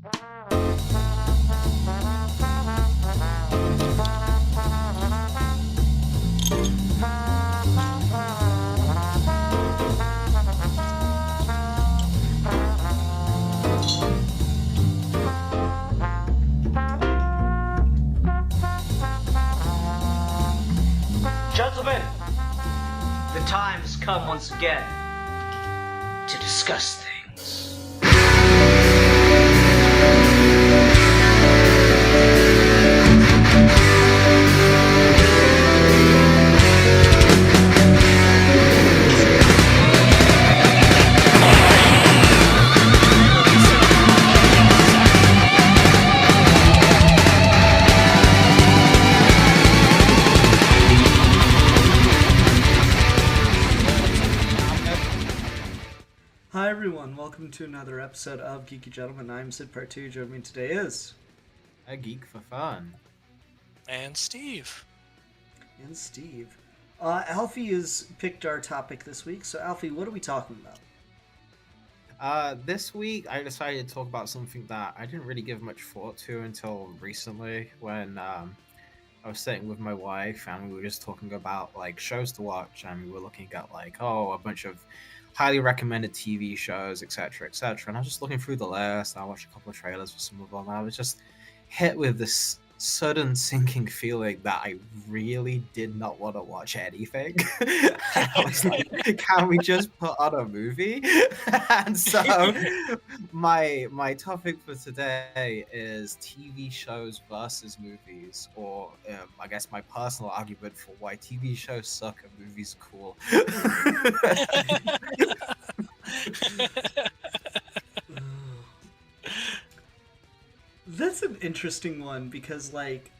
Gentlemen, the time has come once again to discuss things. Hi everyone, welcome to another episode of Geeky Gentlemen. I'm Sid Part 2. Joining me today is... A geek for fun. And Steve. And Steve. Alfie has picked our topic this week, so Alfie, what are we talking about? This week I decided to talk about something that I didn't really give much thought to until recently when I was sitting with my wife and we were just talking about like shows to watch, and we were looking at like, a bunch of highly recommended TV shows, etc., etc. And I was just looking through the list. I watched a couple of trailers for some of them. And I was just hit with this sudden sinking feeling that I really did not want to watch anything. I was like, can we just put on a movie? And so my topic for today is TV shows versus movies, or I guess my personal argument for why TV shows suck and movies are cool. That's an interesting one because, like,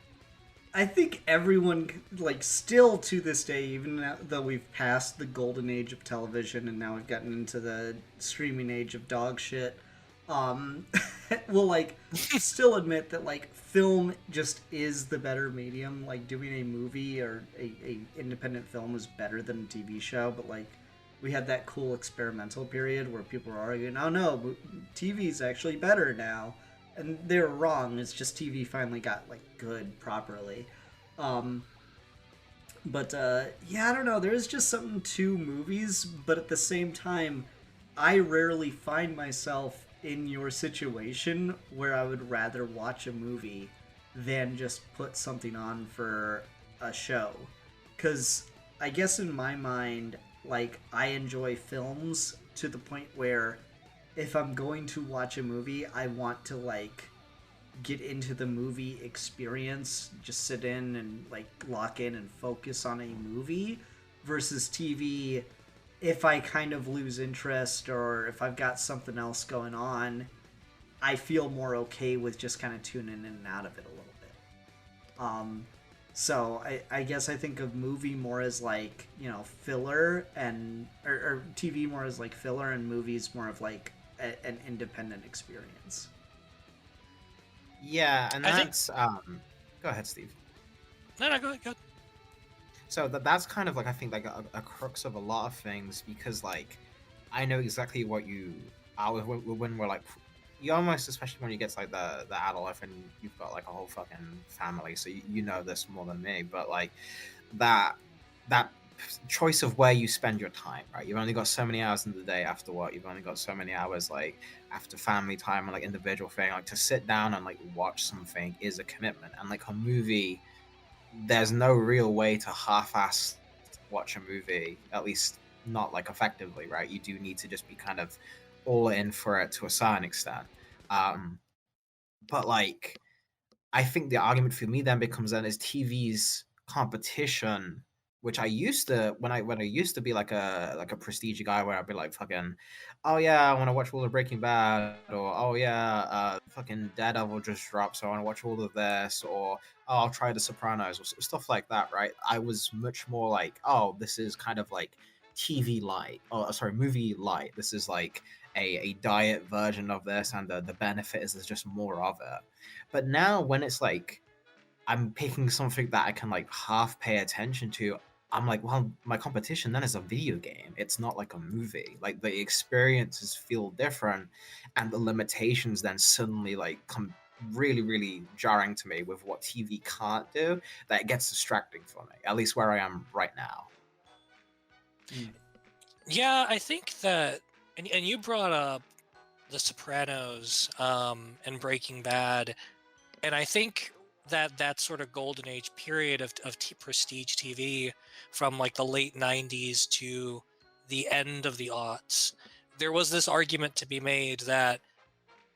I think everyone, like, still to this day, even though we've passed the golden age of television and now we've gotten into the streaming age of dog shit, will, like, still admit that, like, film just is the better medium. Like, doing a movie or a independent film is better than a TV show, but, like, we had that cool experimental period where people were arguing, oh no, TV's actually better now. And they were wrong. It's just TV finally got like good properly. But yeah, I don't know. There is just something to movies, but at the same time, I rarely find myself in your situation where I would rather watch a movie than just put something on for a show. Because I guess in my mind, like, I enjoy films to the point where if I'm going to watch a movie, I want to, like, get into the movie experience, just sit in and, like, lock in and focus on a movie, versus TV, if I kind of lose interest or if I've got something else going on, I feel more okay with just kind of tuning in and out of it a little bit. So I guess I think of movie more as like, you know, filler, and or TV more as like filler, and movies more of like an independent experience. Yeah, and I think- that's go ahead, Steve. No, go ahead. So that's kind of like, I think, like a crux of a lot of things, because like I know exactly what you are when we're like, you almost, especially when you get to like the adult life and you've got like a whole fucking family, so you know this more than me, but like that choice of where you spend your time, right? You've only got so many hours in the day after work. You've only got so many hours like after family time and like individual thing. Like to sit down and like watch something is a commitment. And like a movie, there's no real way to half-ass watch a movie, at least not like effectively, right? You do need to just be kind of all in for it to a certain extent. But like, I think the argument for me then becomes then is TV's competition, which I used to when I used to be like a prestige guy where I'd be like fucking, oh yeah, I want to watch all of Breaking Bad, or oh yeah, fucking Daredevil just dropped, so I want to watch all of this, or oh, I'll try The Sopranos, or stuff like that, right? I was much more like, oh, this is kind of like TV light, or sorry, movie light. This is like a diet version of this, and the benefit is there's just more of it. But now when it's like I'm picking something that I can like half pay attention to, I'm like, well, my competition then is a video game. It's not like a movie. Like the experiences feel different, and the limitations then suddenly like come really, really jarring to me with what TV can't do. That gets distracting for me. At least where I am right now. Yeah, I think that, and you brought up The Sopranos, and Breaking Bad, and I think that that sort of golden age period of prestige TV from like the late 90s to the end of the aughts, there was this argument to be made that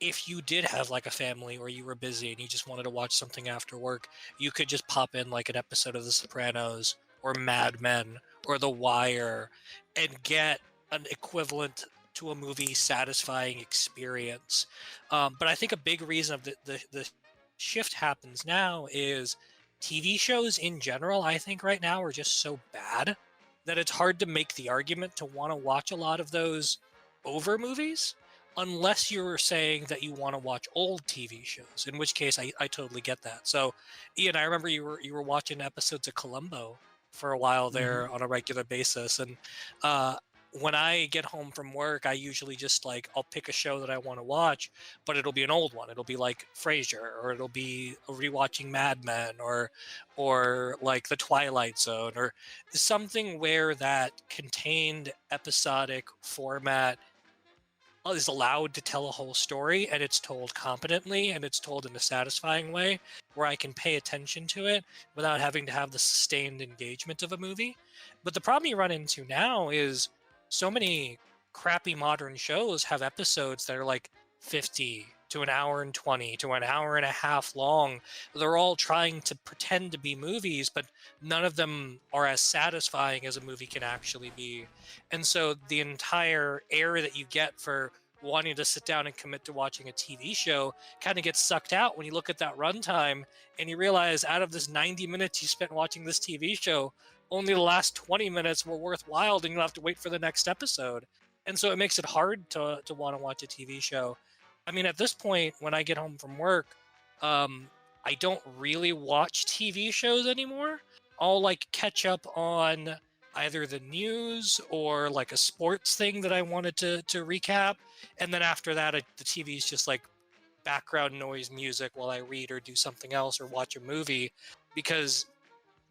if you did have like a family or you were busy and you just wanted to watch something after work, you could just pop in like an episode of The Sopranos or Mad Men or The Wire and get an equivalent to a movie satisfying experience. But I think a big reason of the shift happens now is TV shows in general, I think right now are just so bad that it's hard to make the argument to want to watch a lot of those over movies unless you're saying that you want to watch old TV shows, in which case I totally get that. So, Ian, I remember you were watching episodes of Columbo for a while Mhm. there on a regular basis, and uh, when I get home from work, I usually just like I'll pick a show that I want to watch, but it'll be an old one. It'll be like Frasier, or it'll be rewatching Mad Men, or like The Twilight Zone, or something where that contained episodic format is allowed to tell a whole story and it's told competently and it's told in a satisfying way where I can pay attention to it without having to have the sustained engagement of a movie. But the problem you run into now is so many crappy modern shows have episodes that are like 50 to an hour and 20 to an hour and a half long. They're all trying to pretend to be movies, but none of them are as satisfying as a movie can actually be. And so the entire air that you get for wanting to sit down and commit to watching a TV show kind of gets sucked out when you look at that runtime and you realize out of this 90 minutes you spent watching this TV show, only the last 20 minutes were worthwhile and you'll have to wait for the next episode. And so it makes it hard to want to watch a TV show. I mean, at this point, when I get home from work, I don't really watch TV shows anymore. I'll like catch up on either the news or like a sports thing that I wanted to recap, and then after that, the TV is just like background noise music while I read or do something else or watch a movie, because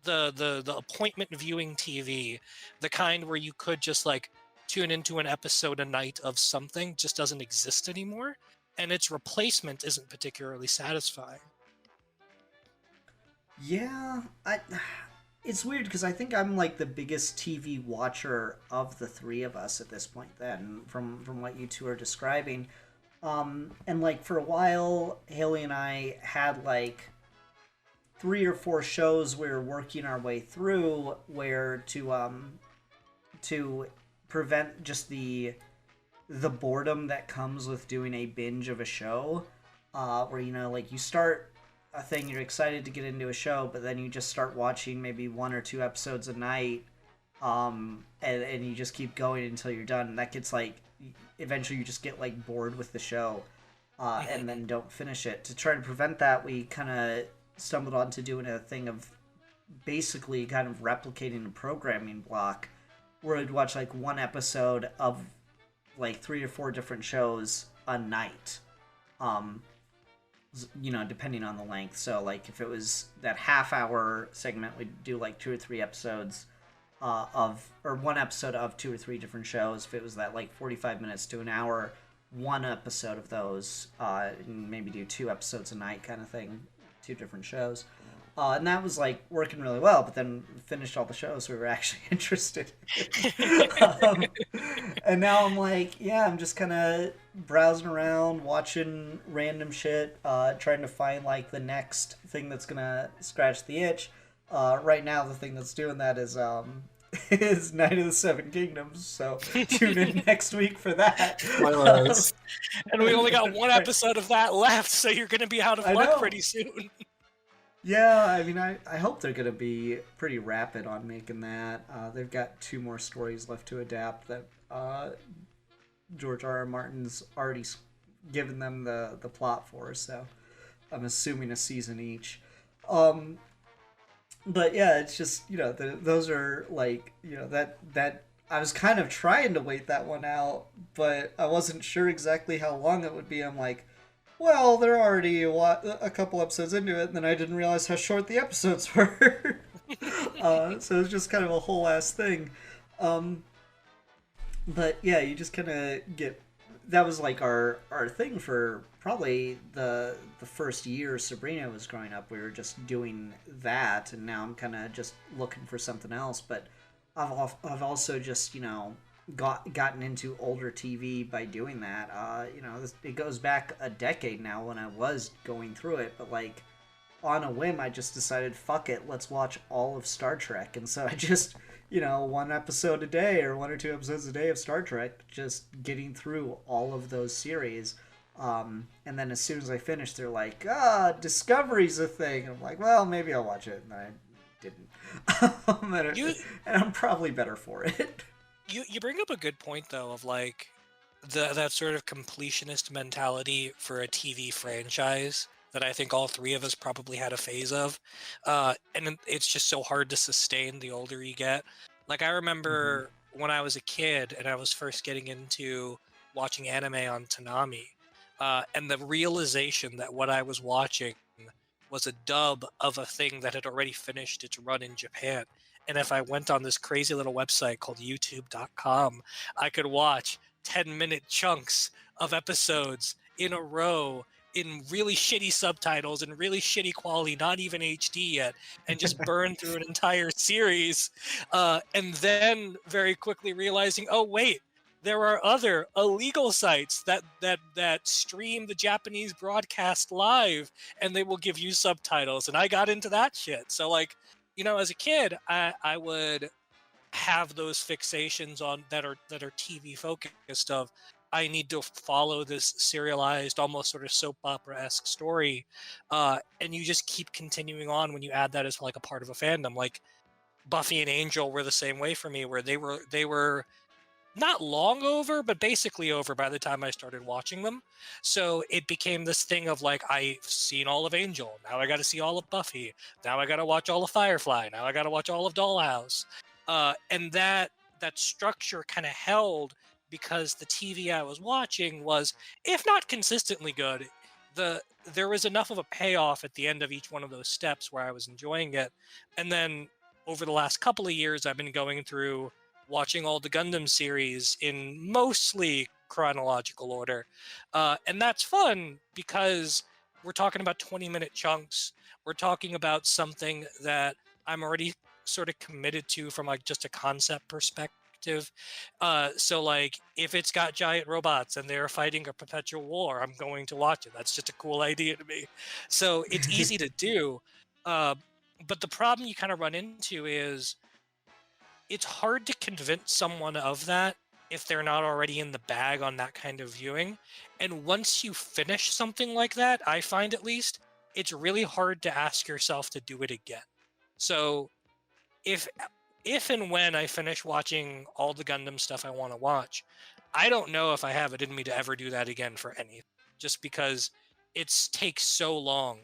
the appointment viewing TV, the kind where you could just like tune into an episode a night of something, just doesn't exist anymore, and its replacement isn't particularly satisfying. Yeah, it's weird because I think I'm like the biggest TV watcher of the three of us at this point. Then, from what you two are describing, and like for a while, Haley and I had like three or four shows we were working our way through where to prevent just the boredom that comes with doing a binge of a show, where like you start a thing, you're excited to get into a show, but then you just start watching maybe one or two episodes a night, and you just keep going until you're done. And that gets like eventually you just get like bored with the show, and then don't finish it. To try to prevent that, we kind of stumbled onto doing a thing of basically kind of replicating a programming block where I'd watch like one episode of like three or four different shows a night, depending on the length. So like if it was that half hour segment, we'd do like two or three episodes or one episode of two or three different shows. If it was that like 45 minutes to an hour, one episode of those, and maybe do two episodes a night kind of thing, two different shows. And that was like working really well, but then finished all the shows we were actually interested in. And now I'm like, yeah, I'm just kind of browsing around, watching random shit, trying to find like the next thing that's gonna scratch the itch. Right now, the thing that's doing that is Night of the Seven Kingdoms. So tune in next week for that. Spoilers. And we only got one episode of that left, so you're going to be out of I luck know. pretty soon. Yeah, I mean, I hope they're going to be pretty rapid on making that. They've got two more stories left to adapt that George R. R. Martin's already given them the plot for, so I'm assuming a season each. But yeah, it's just, those are like, that I was kind of trying to wait that one out, but I wasn't sure exactly how long it would be. I'm like, well, they're already a couple episodes into it, and then I didn't realize how short the episodes were. So it was just kind of a whole ass thing. Um, but yeah, you just kind of get. That was like our thing for probably the first year Sabrina was growing up. We were just doing that, and now I'm kind of just looking for something else. But I've also just gotten into older TV by doing that. It goes back a decade now when I was going through it, but like on a whim, I just decided, fuck it, let's watch all of Star Trek. And so I just, one episode a day or one or two episodes a day of Star Trek, just getting through all of those series. And then as soon as I finished, they're like, Discovery's a thing. And I'm like, well, maybe I'll watch it. And I didn't. And I'm probably better for it. You bring up a good point, though, of like that sort of completionist mentality for a TV franchise that I think all three of us probably had a phase of. And it's just so hard to sustain the older you get. Like, I remember when I was a kid and I was first getting into watching anime on Toonami, and the realization that what I was watching was a dub of a thing that had already finished its run in Japan. And if I went on this crazy little website called youtube.com, I could watch 10-minute chunks of episodes in a row in really shitty subtitles and really shitty quality, not even HD yet, and just burn through an entire series. And then very quickly realizing, oh, wait, there are other illegal sites that stream the Japanese broadcast live, and they will give you subtitles. And I got into that shit. So, like, as a kid, I would have those fixations on that are TV focused of I need to follow this serialized, almost sort of soap opera-esque story, and you just keep continuing on when you add that as like a part of a fandom. Like Buffy and Angel were the same way for me, where they were not long over, but basically over by the time I started watching them. So it became this thing of like, I've seen all of Angel. Now I got to see all of Buffy. Now I got to watch all of Firefly. Now I got to watch all of Dollhouse. And that structure kind of held because the TV I was watching was, if not consistently good, there was enough of a payoff at the end of each one of those steps where I was enjoying it. And then over the last couple of years, I've been going through watching all the Gundam series in mostly chronological order. And that's fun because we're talking about 20-minute chunks. We're talking about something that I'm already sort of committed to from like just a concept perspective. So like if it's got giant robots and they're fighting a perpetual war, I'm going to watch it. That's just a cool idea to me. So it's easy to do. But the problem you kind of run into is it's hard to convince someone of that if they're not already in the bag on that kind of viewing. And once you finish something like that, I find at least, it's really hard to ask yourself to do it again. So if and when I finish watching all the Gundam stuff I want to watch, I don't know if I have it in me to ever do that again for anything, just because it takes so long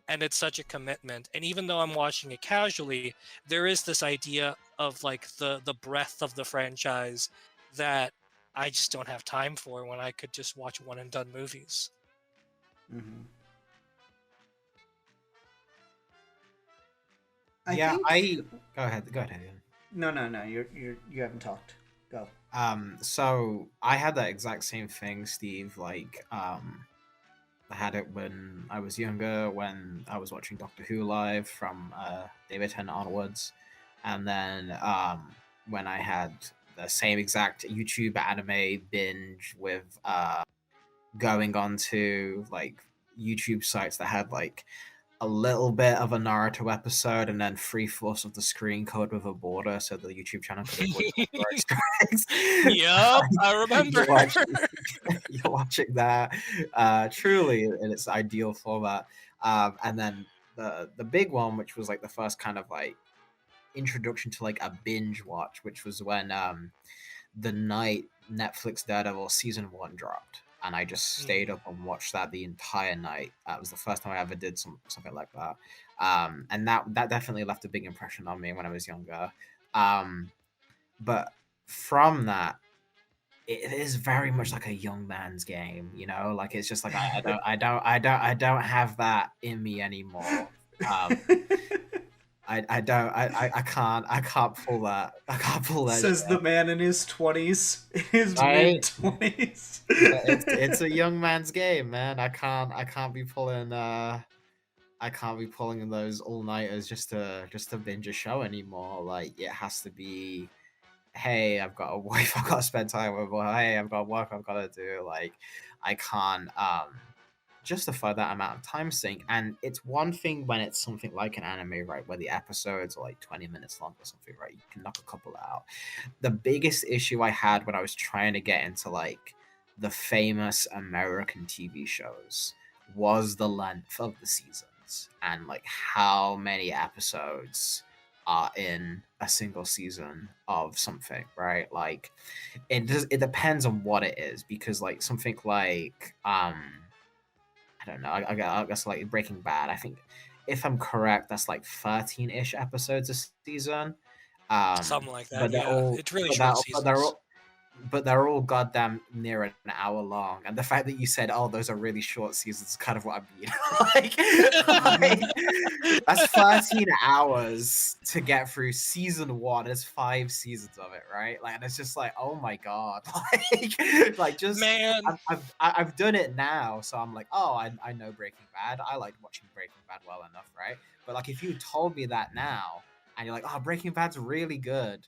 and it's such a commitment. And even though I'm watching it casually, there is this idea of like the breadth of the franchise that I just don't have time for when I could just watch one and done movies. Mm-hmm. Go ahead. No. You haven't talked. Go. So I had that exact same thing, Steve. Like, I had it when I was younger, when I was watching Doctor Who live from David Tennant onwards, and then when I had the same exact YouTube anime binge with going on to like YouTube sites that had like a little bit of a Naruto episode and then 3/4 of the screen code with a border so the YouTube channel could avoid copyright strikes. Yep, I remember. You're watching that truly in its ideal format. And then the big one, which was like the first kind of like introduction to like a binge watch, which was when the night Netflix Daredevil season 1 dropped. and I just stayed up and watched that the entire night. It was the first time I ever did something like that, and that definitely left a big impression on me when I was younger. But from that, it is very much like a young man's game, you know. Like it's just like I don't have that in me anymore. Um, I can't pull that. I can't pull that. Says Shit. the man in his 20s, his Right? mid-20s. It's a young man's game, man. I can't be pulling those all nighters just to binge a show anymore. Like it has to be, hey, I've got a wife I've got to spend time with, or hey, I've got work I've got to do. Like I can't justify that amount of time sink. And it's one thing when it's something like an anime, right, where the episodes are like 20 minutes long or something, right? You can knock a couple out. The biggest issue I had when I was trying to get into like the famous American TV shows was the length of the seasons and like how many episodes are in a single season of something, right? Like it depends on what it is, because like something like I don't know. I guess like Breaking Bad. I think if I'm correct, that's like 13-ish episodes a season. Something like that. But they're Yeah, all it's really but, short that, seasons. but they're all goddamn near an hour long. And the fact that you said, "Oh, those are really short seasons," is kind of what I mean. like, that's 13 hours to get through season one. There's 5 seasons of it, right? Like, and it's just like, oh my god, like just Man, I've done it now, so I'm like, oh, I know Breaking Bad. I liked watching Breaking Bad well enough, right? But like, if you told me that now, and you're like, oh, Breaking Bad's really good,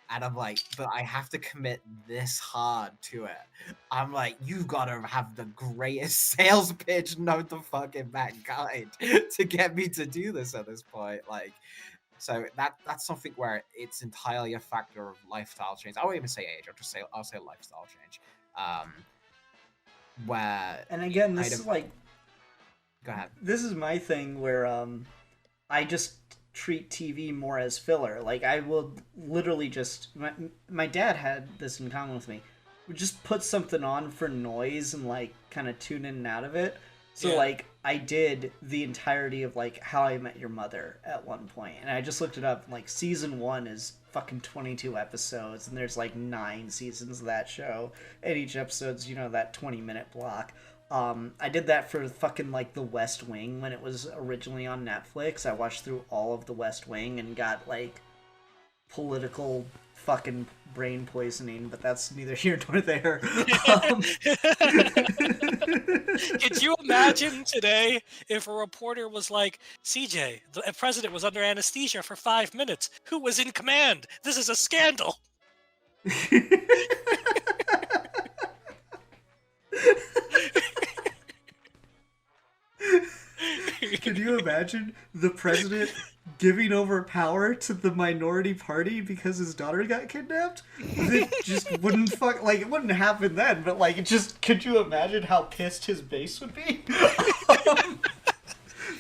and I'm like, but I have to commit this hard to it. I'm like, you've got to have the greatest sales pitch known to fucking mankind to get me to do this at this point. Like, so that's something where it's entirely a factor of lifestyle change. I won't even say age. I'll say lifestyle change. Where And again, I'd this is have, like, go ahead. this is my thing where I just treat TV more as filler. Like I will literally just my dad had this in common with me. Would just put something on for noise and like kind of tune in and out of it. So Yeah. like I did the entirety of like How I Met Your Mother at one point, and I just looked it up. Like season 1 is fucking 22 episodes, and there's like 9 seasons of that show, and each episode's that 20-minute block. I did that for fucking like The West Wing when it was originally on Netflix. I watched through all of The West Wing and got like political fucking brain poisoning, but that's neither here nor there. Could you imagine today if a reporter was like, CJ, the president was under anesthesia for 5 minutes. Who was in command? This is a scandal. Can you imagine the president giving over power to the minority party because his daughter got kidnapped? It just wouldn't it wouldn't happen then, but like it just, could you imagine how pissed his base would be?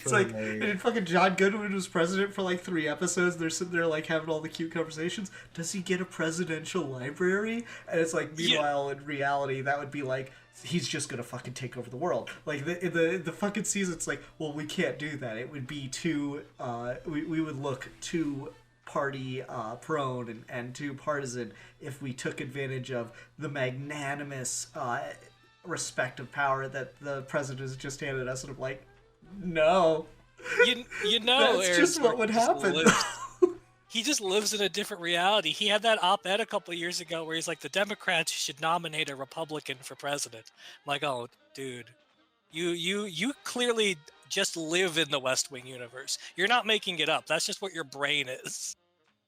It's like, and fucking John Goodwin was president for like 3 episodes. They're sitting there like having all the cute conversations. Does he get a presidential library? And it's like, meanwhile, in reality, that would be like, he's just gonna fucking take over the world. Like the fucking season's like, well, we can't do that. It would be too we would look too party prone and too partisan if we took advantage of the magnanimous respect of power that the president has just handed us. And I'm like, no, you know, that's Aaron just what would happen. He just lives in a different reality. He had that op-ed a couple of years ago where he's like, the Democrats should nominate a Republican for president. I'm like, oh, dude, you clearly just live in the West Wing universe. You're not making it up. That's just what your brain is.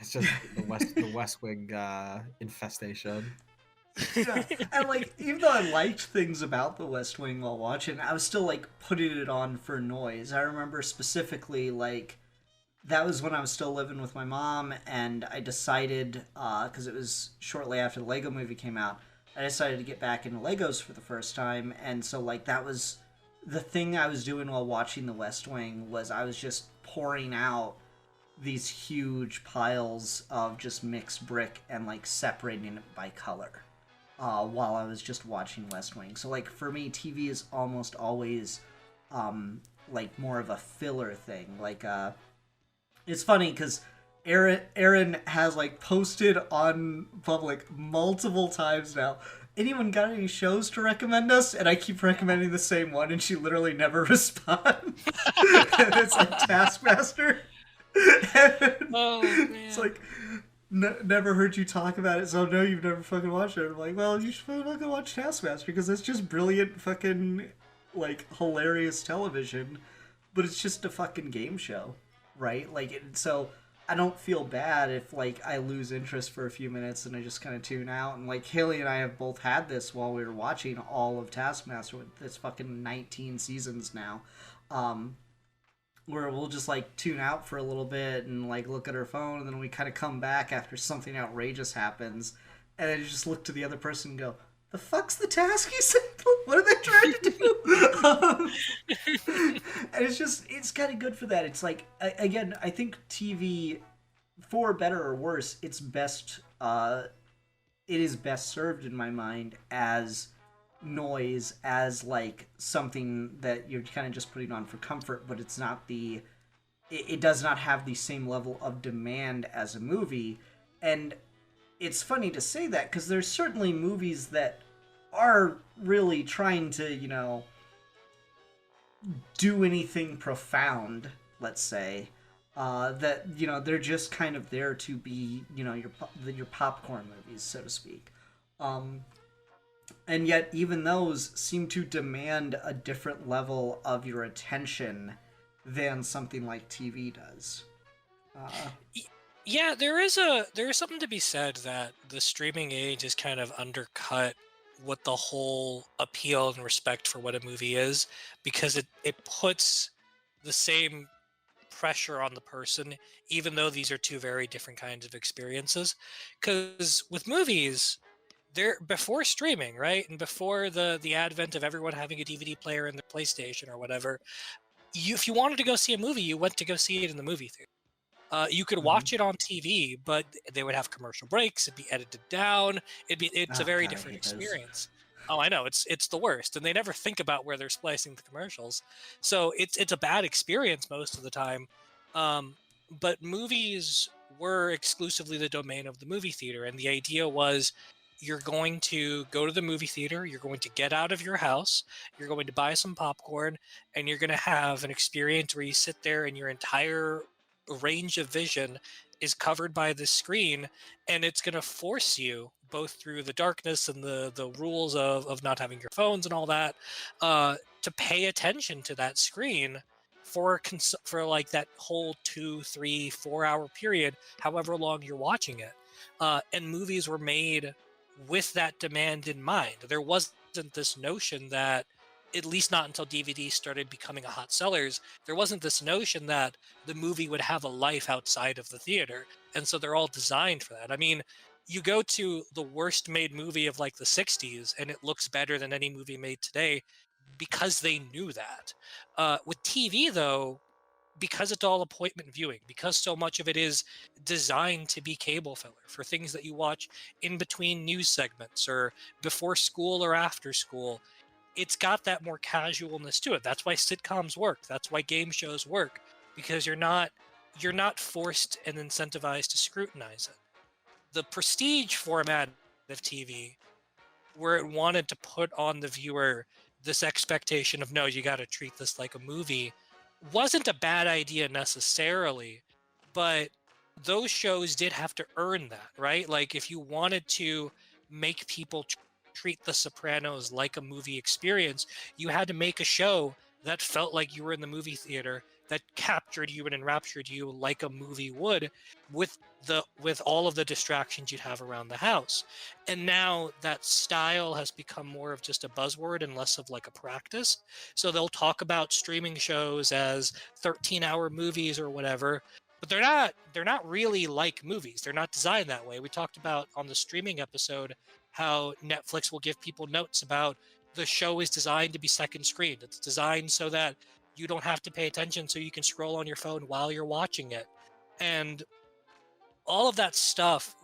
It's just the West Wing infestation. Yeah. And like, even though I liked things about the West Wing while watching, I was still like putting it on for noise. I remember specifically like, that was when I was still living with my mom, and I decided, because it was shortly after the Lego movie came out, I decided to get back into Legos for the first time, and so, like, that was the thing I was doing while watching The West Wing, was I was just pouring out these huge piles of just mixed brick and, like, separating it by color. while I was just watching West Wing. So like for me, TV is almost always like more of a filler thing. Like it's funny because Aaron has like posted on public multiple times now. Anyone got any shows to recommend us? And I keep recommending the same one, and she literally never responds. And it's like Taskmaster. Oh man. It's like never heard you talk about it, so no, you've never fucking watched it. I'm like, well, you should fucking watch Taskmaster because it's just brilliant, fucking like hilarious television, but it's just a fucking game show, right? Like, so I don't feel bad if like I lose interest for a few minutes and I just kind of tune out. And like Haley and I have both had this while we were watching all of Taskmaster with this fucking 19 seasons now. Where we'll just like tune out for a little bit and like look at our phone, and then we kind of come back after something outrageous happens, and then you just look to the other person and go, "The fuck's the task you said? What are they trying to do?" And it's kind of good for that. It's like again, I think TV, for better or worse, it is best served in my mind as noise, as like something that you're kind of just putting on for comfort, but it's not it does not have the same level of demand as a movie. And it's funny to say that because there's certainly movies that are really trying to, you know, do anything profound, let's say, that, you know, they're just kind of there to be, you know, your popcorn movies, so to speak. And yet, even those seem to demand a different level of your attention than something like TV does. Yeah, there is something to be said that the streaming age has kind of undercut what the whole appeal and respect for what a movie is, because it puts the same pressure on the person, even though these are two very different kinds of experiences. Because with movies, there before streaming, right, and before the advent of everyone having a DVD player in their PlayStation or whatever, if you wanted to go see a movie, you went to go see it in the movie theater. You could watch it on TV, but they would have commercial breaks. It'd be edited down. It's a very God, I different hate those. experience. Oh, I know, it's the worst, and they never think about where they're splicing the commercials. So it's a bad experience most of the time. But movies were exclusively the domain of the movie theater, and the idea was you're going to go to the movie theater, you're going to get out of your house, you're going to buy some popcorn, and you're going to have an experience where you sit there and your entire range of vision is covered by the screen, and it's going to force you, both through the darkness and the rules of not having your phones and all that, to pay attention to that screen for like that whole 2, 3, 4 hour period, however long you're watching it. And movies were made with that demand in mind. There wasn't this notion that, at least not until DVD started becoming a hot sellers, there wasn't this notion that the movie would have a life outside of the theater. And so they're all designed for that. I mean, you go to the worst made movie of like the 60s and it looks better than any movie made today because they knew that. With TV, though, because it's all appointment viewing, because so much of it is designed to be cable filler for things that you watch in between news segments or before school or after school, it's got that more casualness to it. That's why sitcoms work. That's why game shows work, because you're not forced and incentivized to scrutinize it. The prestige format of TV, where it wanted to put on the viewer this expectation of, no, you got to treat this like a movie, wasn't a bad idea necessarily, but those shows did have to earn that, right? Like, if you wanted to make people treat The Sopranos like a movie experience, you had to make a show that felt like you were in the movie theater, that captured you and enraptured you like a movie would, with all of the distractions you'd have around the house. And now that style has become more of just a buzzword and less of like a practice. So they'll talk about streaming shows as 13-hour movies or whatever, but they're not really like movies. They're not designed that way. We talked about on the streaming episode how Netflix will give people notes about the show is designed to be second screen. It's designed so that you don't have to pay attention, so you can scroll on your phone while you're watching it. And all of that stuff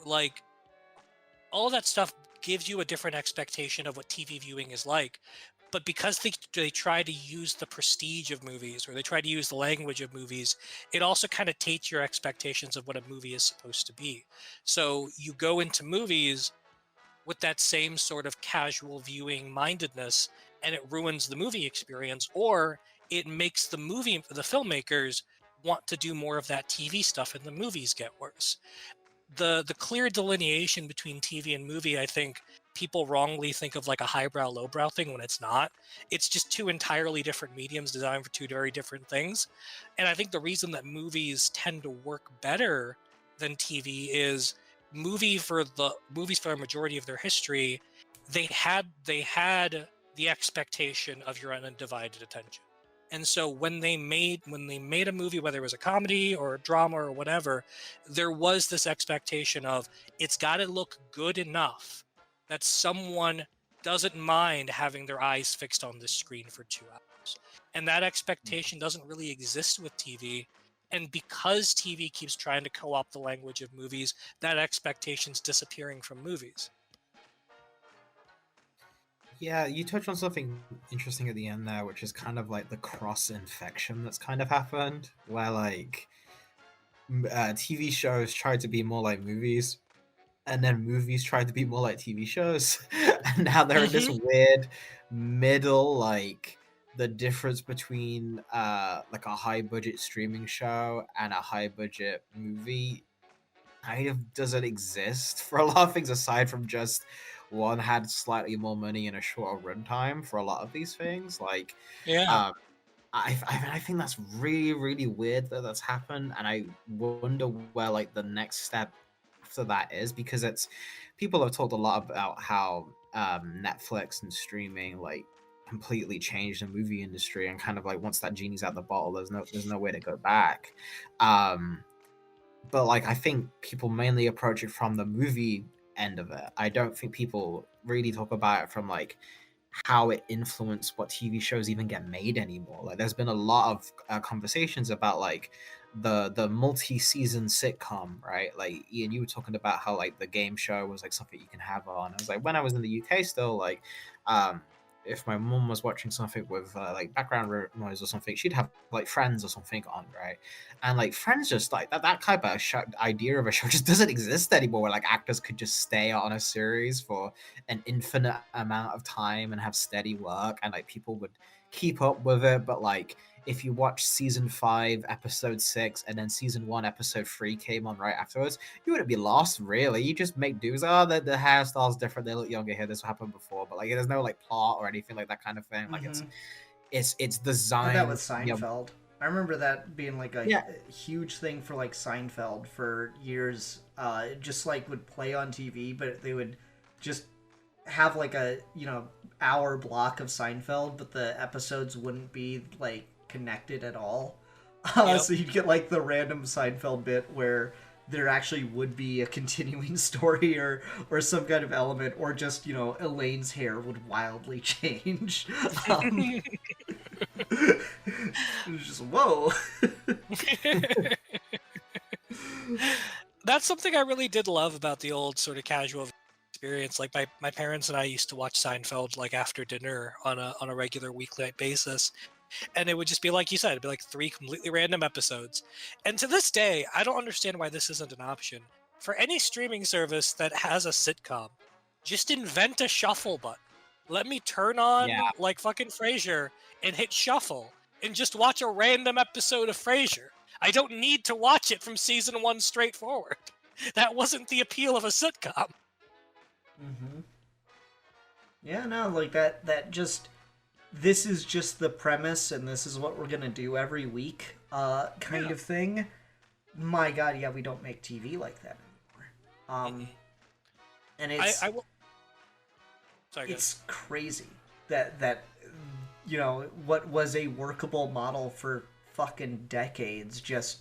gives you a different expectation of what TV viewing is like. But because they try to use the prestige of movies, or they try to use the language of movies, it also kind of taints your expectations of what a movie is supposed to be. So you go into movies with that same sort of casual viewing mindedness, and it ruins the movie experience, or it makes the filmmakers want to do more of that TV stuff, and the movies get worse. The clear delineation between TV and movie, I think people wrongly think of like a highbrow lowbrow thing when it's not. It's just two entirely different mediums designed for two very different things. And I think the reason that movies tend to work better than TV is movies for a majority of their history, they had the expectation of your undivided attention. And so when they made a movie, whether it was a comedy or a drama or whatever, there was this expectation of it's got to look good enough that someone doesn't mind having their eyes fixed on this screen for 2 hours. And that expectation doesn't really exist with TV. And because TV keeps trying to co-opt the language of movies, that expectation's disappearing from movies. Yeah, you touched on something interesting at the end there, which is kind of like the cross infection that's kind of happened, where like TV shows tried to be more like movies, and then movies tried to be more like TV shows, and now they're in this Hmm. weird middle, like the difference between like a high budget streaming show and a high budget movie kind of doesn't exist for a lot of things aside from just one had slightly more money and a shorter runtime for a lot of these things. Like, Yeah. um, I think that's really really weird that that's happened, and I wonder where like the next step after that is, because it's people have talked a lot about how Netflix and streaming like completely changed the movie industry, and kind of like once that genie's out the bottle, there's no way to go back. Um, but like I think people mainly approach it from the movie end of it. I don't think people really talk about it from like how it influenced what TV shows even get made anymore. Like there's been a lot of conversations about like the multi-season sitcom, right? Like Ian, you were talking about how like the game show was like something you can have on. I was like, when I was in the UK still, like um if my mom was watching something with like background noise or something, she'd have like Friends or something on, right? And like Friends, just like that type of idea of a show just doesn't exist anymore, where like actors could just stay on a series for an infinite amount of time and have steady work, and like people would keep up with it. But like if you watch season 5 episode 6 and then season 1 episode 3 came on right afterwards, you wouldn't be lost really. You just make dues. Oh, the hairstyle's different, they look younger here, this happened before, but like there's no like plot or anything like that kind of thing. Like Mm-hmm. it's Had that with designed, Seinfeld. I remember that being like a yeah. huge thing for like Seinfeld for years. It just like would play on TV, but they would just have like a hour block of Seinfeld, but the episodes wouldn't be like connected at all. Yep. So you'd get like the random Seinfeld bit where there actually would be a continuing story or some kind of element, or just Elaine's hair would wildly change. It was just whoa. That's something I really did love about the old sort of casual experience. Like my parents and I used to watch Seinfeld like after dinner on a regular weekly basis. And it would just be like you said, it'd be like 3 completely random episodes. And to this day, I don't understand why this isn't an option. For any streaming service that has a sitcom, just invent a shuffle button. Let me turn on Yeah. like fucking Frasier and hit shuffle and just watch a random episode of Frasier. I don't need to watch it from season 1 straight forward. That wasn't the appeal of a sitcom. Mm-hmm. Yeah, no, like that just this is just the premise and this is what we're gonna do every week, kind Yeah. of thing. My God, yeah, we don't make TV like that anymore. And I will. Sorry, guys. it's crazy that what was a workable model for fucking decades just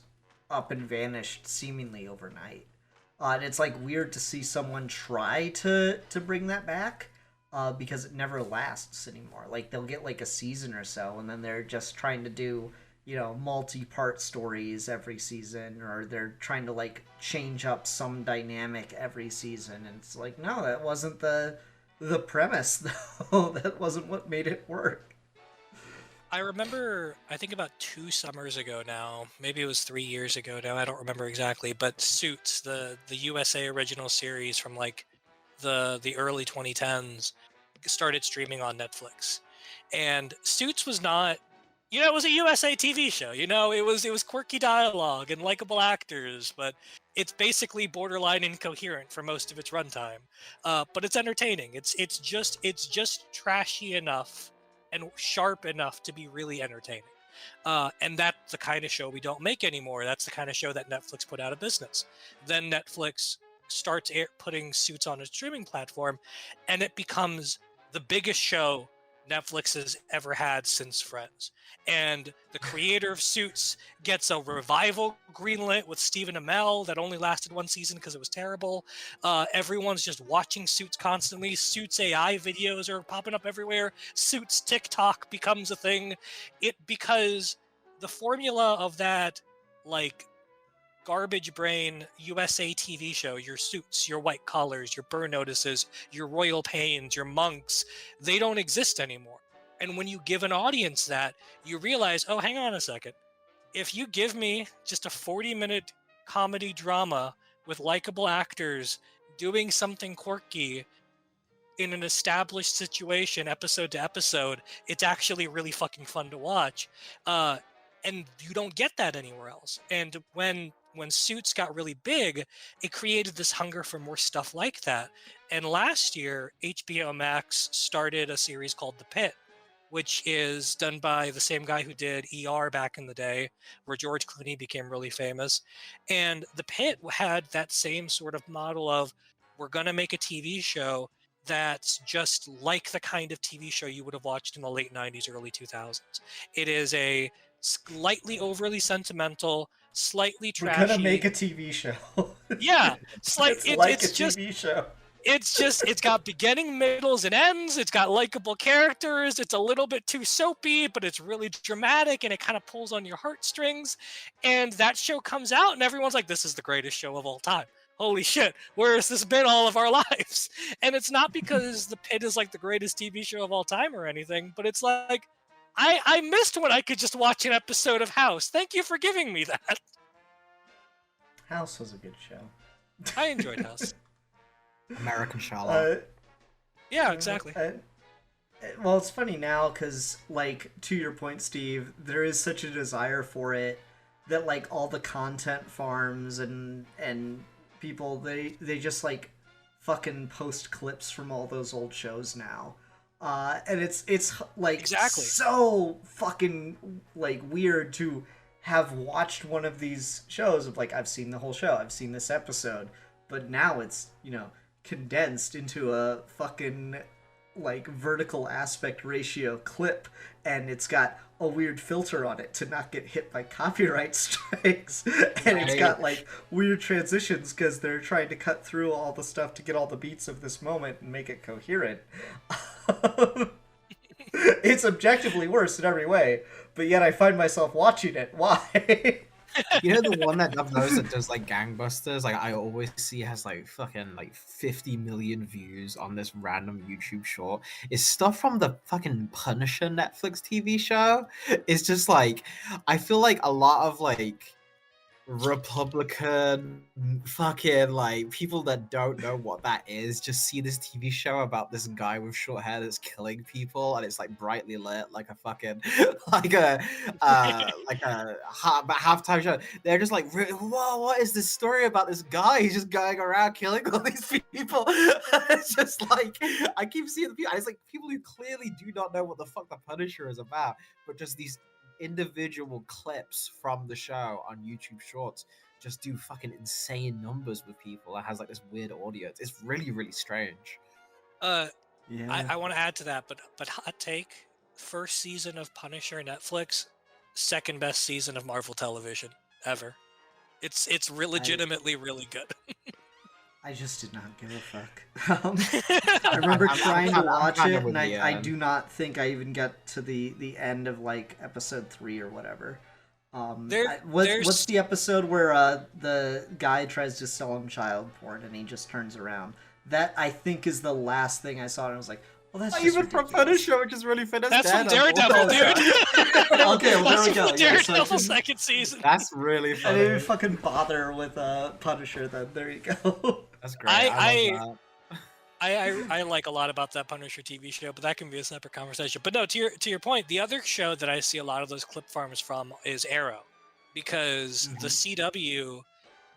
up and vanished seemingly overnight. And it's like weird to see someone try to bring that back, because it never lasts anymore. Like they'll get like a season or so, and then they're just trying to do multi-part stories every season, or they're trying to like change up some dynamic every season, and it's like, no, that wasn't the premise though. That wasn't what made it work. I remember, I think about 2 summers ago now, maybe it was 3 years ago now, I don't remember exactly, but Suits, the USA original series from like the early 2010s, started streaming on Netflix. And Suits was not, it was a USA TV show. It was quirky dialogue and likable actors, but it's basically borderline incoherent for most of its runtime. But it's entertaining. It's just trashy enough and sharp enough to be really entertaining. And that's the kind of show we don't make anymore. That's the kind of show that Netflix put out of business. Then Netflix starts putting Suits on a streaming platform, and it becomes the biggest show Netflix has ever had since Friends. And the creator of Suits gets a revival greenlit with Stephen Amell that only lasted 1 season because it was terrible. Everyone's just watching Suits constantly. Suits AI videos are popping up everywhere. Suits TikTok becomes a thing. Because the formula of that, like, garbage brain USA TV show, your Suits, your White Collars, your Burn Notices, your Royal Pains, your Monks, they don't exist anymore. And when you give an audience that, you realize, oh, hang on a second. If you give me just a 40-minute comedy drama with likable actors doing something quirky in an established situation, episode to episode, it's actually really fucking fun to watch. And you don't get that anywhere else. And when Suits got really big, it created this hunger for more stuff like that. And last year, HBO Max started a series called The Pit, which is done by the same guy who did ER back in the day, where George Clooney became really famous. And The Pit had that same sort of model of, we're going to make a TV show that's just like the kind of TV show you would have watched in the late 90s, early 2000s. It is a slightly overly sentimental, slightly trashy. We're gonna make a TV show. Yeah, it's like a TV show. It's got beginning, middles, and ends. It's got likable characters. It's a little bit too soapy, but it's really dramatic, and it kind of pulls on your heartstrings. And that show comes out, and everyone's like, this is the greatest show of all time. Holy shit, where has this been all of our lives? And it's not because The Pit is like the greatest TV show of all time or anything, but it's like, I missed when I could just watch an episode of House. Thank you for giving me that. House was a good show. I enjoyed House. American Charlotte. Yeah, exactly. Well, it's funny now because, like, to your point, Steve, there is such a desire for it that, like, all the content farms and people, they just, like, fucking post clips from all those old shows now. And it's like exactly so fucking like weird to have watched one of these shows of like, I've seen the whole show, I've seen this episode, but now it's, condensed into a fucking like vertical aspect ratio clip, and it's got a weird filter on it to not get hit by copyright strikes, and it's got like weird transitions because they're trying to cut through all the stuff to get all the beats of this moment and make it coherent. It's objectively worse in every way, but yet I find myself watching it. Why? You know the one that does like gangbusters? Like, I always see has like fucking like 50 million views on this random YouTube short. Is stuff from the fucking Punisher Netflix TV show. It's just like, I feel like a lot of like Republican fucking like people that don't know what that is just see this TV show about this guy with short hair that's killing people, and it's like brightly lit like a fucking like a halftime show. They're just like, whoa, what is this story about this guy? He's just going around killing all these people. It's just like, I keep seeing the people. It's like people who clearly do not know what the fuck the Punisher is about, but just these individual clips from the show on YouTube Shorts just do fucking insane numbers with people. It has like this weird audio. It's really, really strange. Yeah. I want to add to that, but hot take: first season of Punisher Netflix, second best season of Marvel television ever. It's legitimately really good. I just did not give a fuck. I remember trying to watch it, and I do not think I even got to the end of like episode 3 or whatever. What's the episode where the guy tries to sell him child porn and he just turns around? That I think is the last thing I saw, and I was like, well, that's just even from ridiculous. Punisher, which is really fit. That's from Daredevil, dude. Okay, well, there we go. That's Yeah, from so Daredevil second season. That's really I funny. didn't even fucking bother with Punisher then. There you go. That's great. I love that. I like a lot about that Punisher TV show, but that can be a separate conversation. But no, to your point, the other show that I see a lot of those clip farms from is Arrow, because the CW,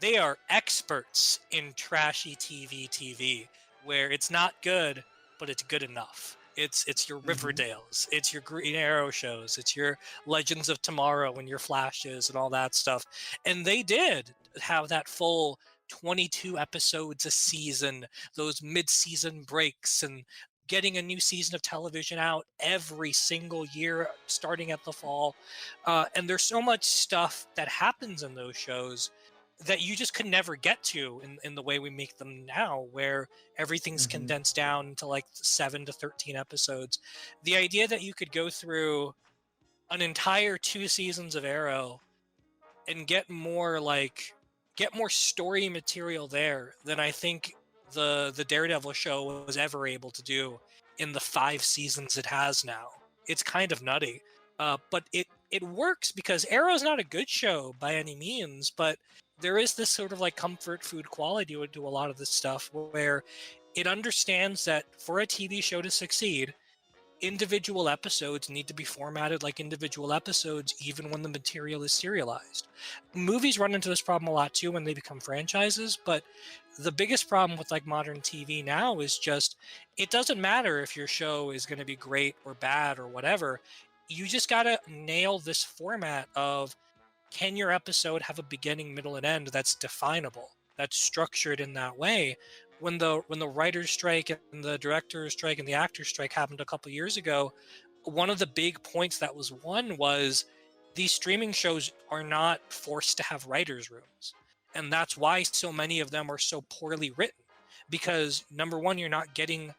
they are experts in trashy TV, where it's not good, but it's good enough. It's your Riverdales, it's your Green Arrow shows, it's your Legends of Tomorrow and your Flashes and all that stuff. And they did have that full 22 episodes a season, those mid-season breaks, and getting a new season of television out every single year starting at the fall. And there's so much stuff that happens in those shows that you just could never get to in the way we make them now, where everything's condensed down to like 7 to 13 episodes. The idea that you could go through an entire 2 seasons of Arrow and get more story material there than I think the Daredevil show was ever able to do in the 5 seasons it has now. It's kind of nutty, but it works because Arrow's not a good show by any means, but there is this sort of like comfort food quality to a lot of this stuff, where it understands that for a TV show to succeed, individual episodes need to be formatted like individual episodes, even when the material is serialized. Movies run into this problem a lot too when they become franchises, but the biggest problem with like modern TV now is just, it doesn't matter if your show is going to be great or bad or whatever. You just got to nail this format of, can your episode have a beginning, middle, and end that's definable, that's structured in that way? When the writer's strike and the director's strike and the actor's strike happened a couple years ago, one of the big points that was won was these streaming shows are not forced to have writers' rooms. And that's why so many of them are so poorly written. Because number one, you're not getting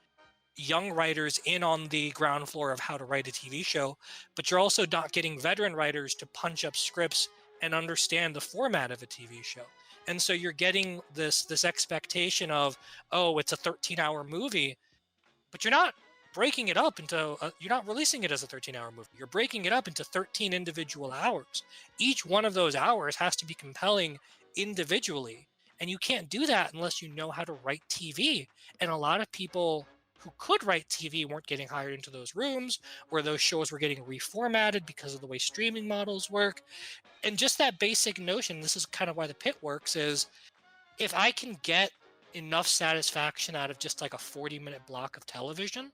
young writers in on the ground floor of how to write a TV show, but you're also not getting veteran writers to punch up scripts and understand the format of a TV show. And so you're getting this expectation of, oh, it's a 13-hour movie, but you're not breaking it up into, you're not releasing it as a 13-hour movie. You're breaking it up into 13 individual hours. Each one of those hours has to be compelling individually. And you can't do that unless you know how to write TV. And a lot of people who could write TV weren't getting hired into those rooms, where those shows were getting reformatted because of the way streaming models work. And just that basic notion, this is kind of why the pit works, is if I can get enough satisfaction out of just like a 40-minute block of television,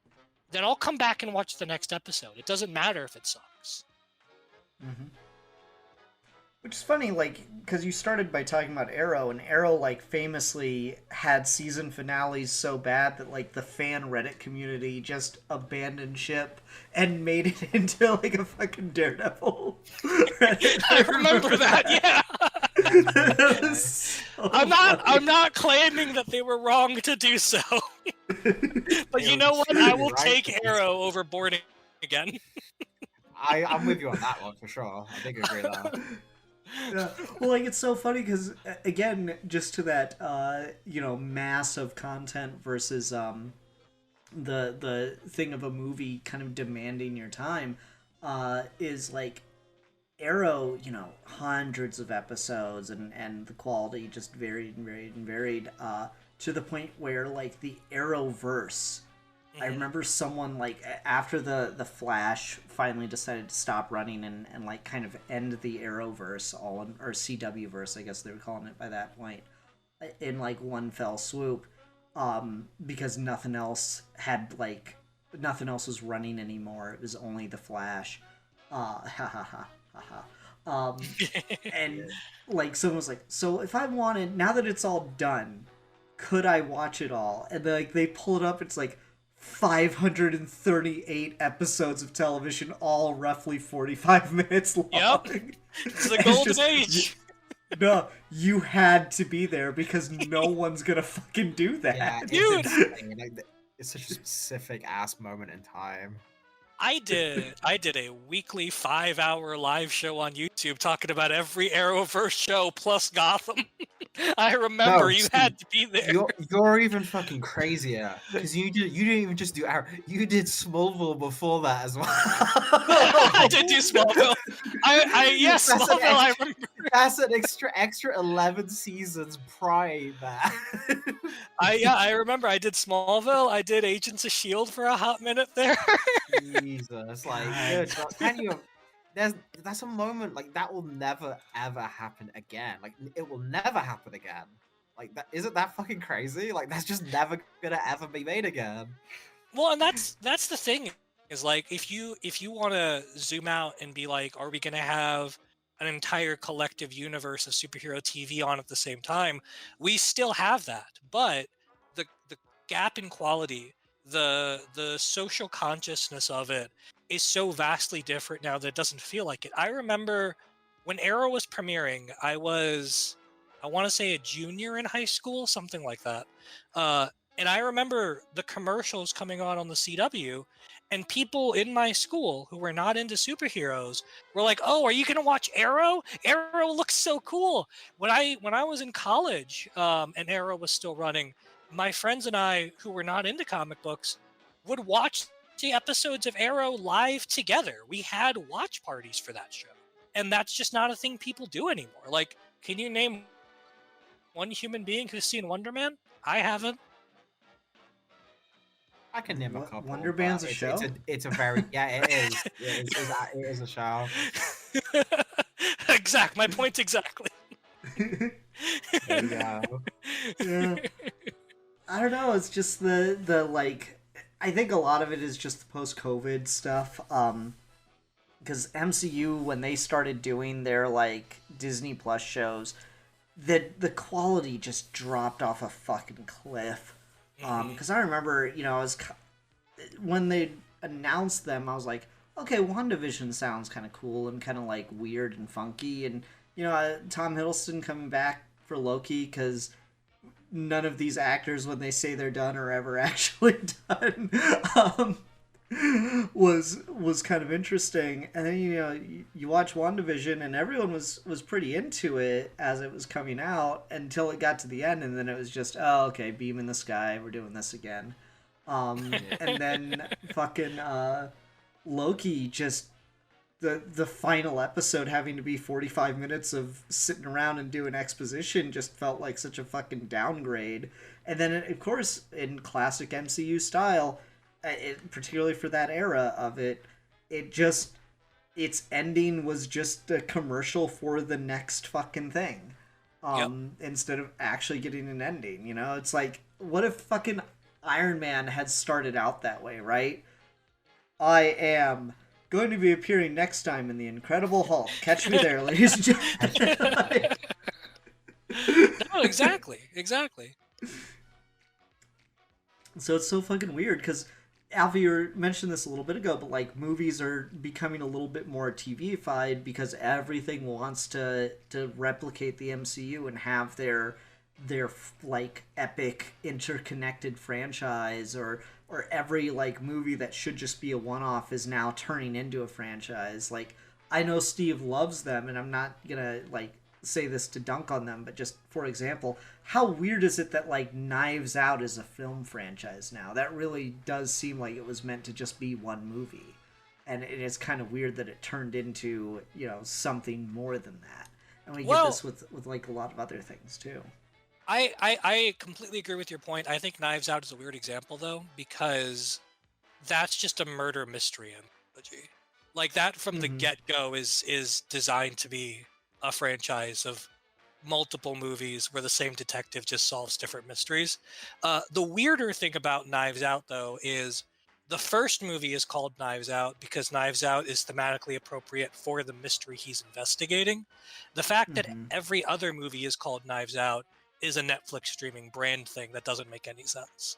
then I'll come back and watch the next episode. It doesn't matter if it sucks. Which is funny, like, because you started by talking about Arrow, and Arrow, like, famously had season finales so bad that, like, the fan Reddit community just abandoned ship and made it into, like, a fucking Daredevil. I remember that, yeah. I'm not claiming that they were wrong to do so. But you know what? I will take Arrow over Boarding again. I'm with you on that one for sure. I think I agree with that. Yeah. Well, like, it's so funny because, again, just to that, mass of content versus the thing of a movie kind of demanding your time, is like Arrow, hundreds of episodes and the quality just varied to the point where, like, the Arrowverse. I remember someone, like, after the Flash finally decided to stop running and like, kind of end the Arrowverse, or CWverse, I guess they were calling it by that point, in, like, one fell swoop, because nothing else was running anymore. It was only the Flash. And, like, someone was like, so if I wanted, now that it's all done, could I watch it all? And, like, they pull it up, it's like 538 episodes of television, all roughly 45 minutes long. Yep. It's the golden age. No, you had to be there because no one's gonna fucking do that. Yeah, Dude! It's such a specific ass moment in time. I did a weekly 5-hour live show on YouTube talking about every Arrowverse show plus Gotham. I remember No, you see, had to be there. you're even fucking crazier because you didn't even just do Arrow, you did Smallville before that as well. I did do Smallville. Yes, That's an Smallville. I extra, remember. that's an extra 11 seasons prior that. I remember. I did Smallville. I did Agents of Shield for a hot minute there. Jesus, like, God. good God, can you? That's a moment like that will never ever happen again. Like, it will never happen again. Like, that isn't that fucking crazy? Like, that's just never gonna ever be made again. Well, and that's the thing is like if you want to zoom out and be like, are we going to have an entire collective universe of superhero TV on at the same time? We still have that, but the gap in quality, the social consciousness of it is so vastly different now that it doesn't feel like it. I remember when Arrow was premiering, I want to say a junior in high school, something like that. Uh, and I remember the commercials coming on the CW, and people in my school who were not into superheroes were like, "Oh, are you gonna watch Arrow? Arrow looks so cool." When I was in college, and Arrow was still running, my friends and I who were not into comic books would watch the episodes of Arrow live together. We had watch parties for that show, and that's just not a thing people do anymore. Like, can you name one human being who's seen Wonder Man? I haven't. I can name a What, couple. Wonder but Man's a it's, show? it's a very yeah, it is. It is a show. Exact. My point exactly. There you go. Yeah. I don't know. It's just the like. I think a lot of it is just the post-COVID stuff. Because MCU, when they started doing their like Disney Plus shows, the quality just dropped off a fucking cliff. Because I remember, when they announced them, I was like, okay, WandaVision sounds kind of cool and kind of like weird and funky, and Tom Hiddleston coming back for Loki, because none of these actors, when they say they're done, are ever actually done. Was kind of interesting, and then you watch WandaVision, and everyone was pretty into it as it was coming out until it got to the end, and then it was just, oh, okay, beam in the sky, we're doing this again. And then fucking Loki, just the final episode having to be 45 minutes of sitting around and doing exposition just felt like such a fucking downgrade. And then, of course, in classic MCU style, particularly for that era of it, its ending was just a commercial for the next fucking thing. Instead of actually getting an ending, it's like, what if fucking Iron Man had started out that way, right? I am going to be appearing next time in the Incredible Hulk. Catch me there, ladies and gentlemen. No, exactly. So it's so fucking weird because Alfie, you mentioned this a little bit ago, but like movies are becoming a little bit more TV-fied because everything wants to replicate the MCU and have their like epic interconnected franchise, or every like movie that should just be a one-off is now turning into a franchise. Like, I know Steve loves them, and I'm not gonna like say this to dunk on them, but just for example, how weird is it that like Knives Out is a film franchise now? That really does seem like it was meant to just be one movie, and it is kind of weird that it turned into something more than that. And we get this with like a lot of other things too. I completely agree with your point. I think Knives Out is a weird example though, because that's just a murder mystery anthology. Like, that from the get-go is designed to be a franchise of multiple movies where the same detective just solves different mysteries. The weirder thing about Knives Out, though, is the first movie is called Knives Out because Knives Out is thematically appropriate for the mystery he's investigating. The fact that every other movie is called Knives Out is a Netflix streaming brand thing that doesn't make any sense.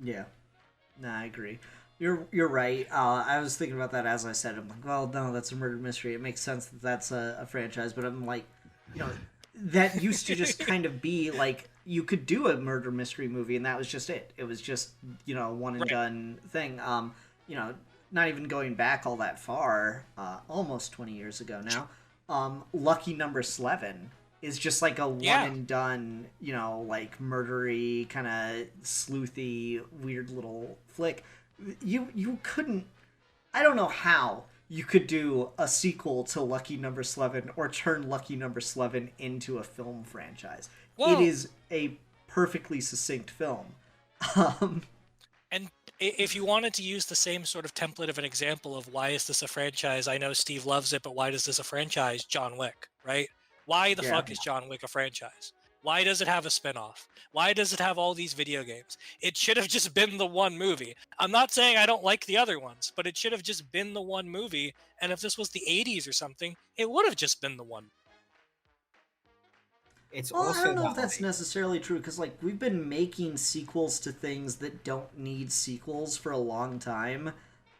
Yeah. Nah, I agree. You're right. I was thinking about that as I said. I'm like, well, no, that's a murder mystery. It makes sense that that's a franchise, but I'm like, that used to just kind of be like, you could do a murder mystery movie and that was just it. It was just, one and done thing. not even going back all that far, almost 20 years ago now, Lucky Number 11 is just like a one and done, you know, like murdery, kind of sleuthy, weird little flick. You couldn't, I don't know how you could do a sequel to Lucky Number 11 or turn Lucky Number 11 into a film franchise. Well, it is a perfectly succinct film. And if you wanted to use the same sort of template of an example of why is this a franchise, I know Steve loves it, but why is this a franchise? John Wick, right? Why the fuck is John Wick a franchise? Why does it have a spinoff? Why does it have all these video games? It should have just been the one movie. I'm not saying I don't like the other ones, but it should have just been the one movie. And if this was the 80s or something, it would have just been the one. It's Well, also I don't know that, if that's like, necessarily true, because like we've been making sequels to things that don't need sequels for a long time.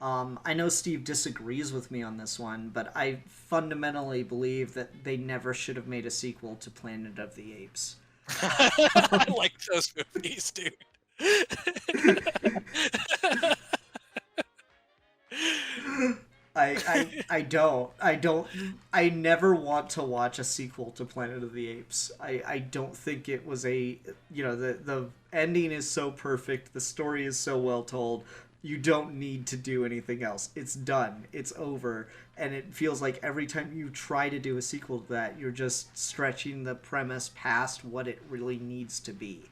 I know Steve disagrees with me on this one, but I fundamentally believe that they never should have made a sequel to Planet of the Apes. I like those movies, dude. I never want to watch a sequel to Planet of the Apes. I don't think it was a, you know, the ending is so perfect, the story is so well told, you don't need to do anything else. It's done. It's over. And it feels like every time you try to do a sequel to that, you're just stretching the premise past what it really needs to be.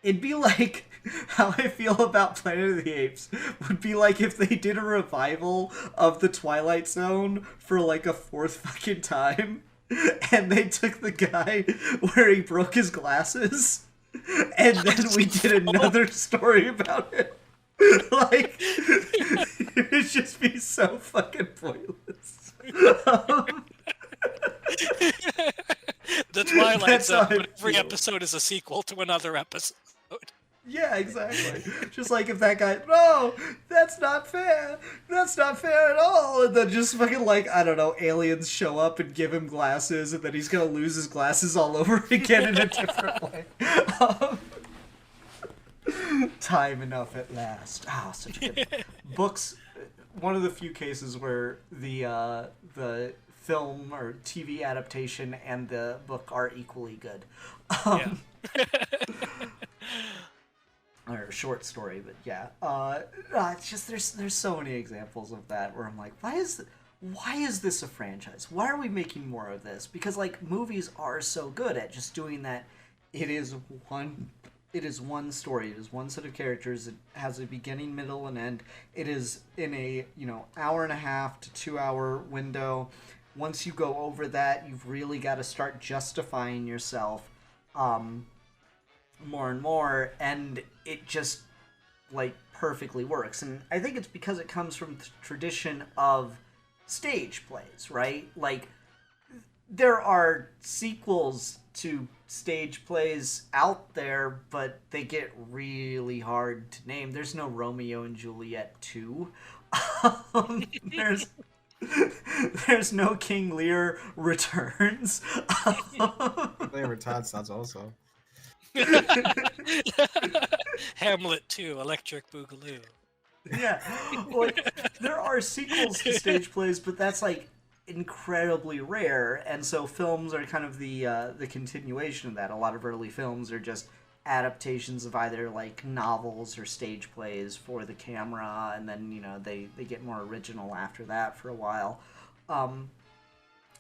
It'd be like how I feel about Planet of the Apes would be like if they did a revival of the Twilight Zone for like a fourth fucking time, and they took the guy where he broke his glasses, and then we did another story about it. Like, it would just be so fucking pointless. The Twilight That's Zone, how I but every feel. episode is a sequel to another episode. Yeah, exactly. Just like if that guy, no, that's not fair. That's not fair at all. And then just fucking like, I don't know, aliens show up and give him glasses, and then he's gonna lose his glasses all over again in a different way. Time enough at last. Ah, such a good books. One of the few cases where the film or TV adaptation and the book are equally good. Or short story, but yeah. It's just there's so many examples of that where I'm like, why is this a franchise? Why are we making more of this? Because like movies are so good at just doing that. It is one story. It is one set of characters. It has a beginning, middle, and end. It is in a, you know, hour and a half to 2 hour window. Once you go over that, you've really got to start justifying yourself more and more, and it just like perfectly works. And I think it's because it comes from the tradition of stage plays, right? Like there are sequels to stage plays out there, but they get really hard to name. There's no Romeo and Juliet 2. There's no King Lear Returns. They retired stats also. Hamlet 2, Electric Boogaloo. Yeah, like there are sequels to stage plays, but that's like incredibly rare, and so films are kind of the continuation of that. A lot of early films are just adaptations of either like novels or stage plays for the camera, and then, you know, they get more original after that for a while.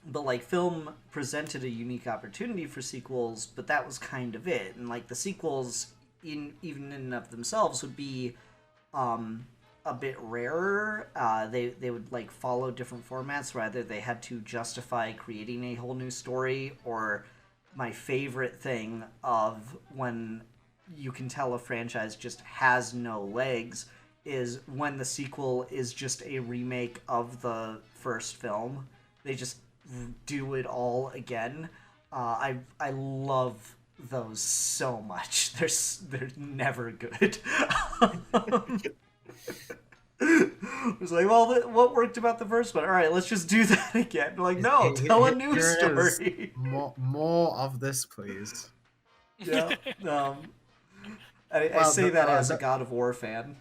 But like film presented a unique opportunity for sequels, but that was kind of it. And like the sequels even in and of themselves would be a bit rarer. They would like follow different formats, rather they had to justify creating a whole new story. Or my favorite thing of when you can tell a franchise just has no legs is when the sequel is just a remake of the first film. They just do it all again. I love those so much. They're never good. It's like, well, what worked about the first one? All right, let's just do that again. Like, no, tell a new story. More of this, please. Yeah. I say that as a God of War fan.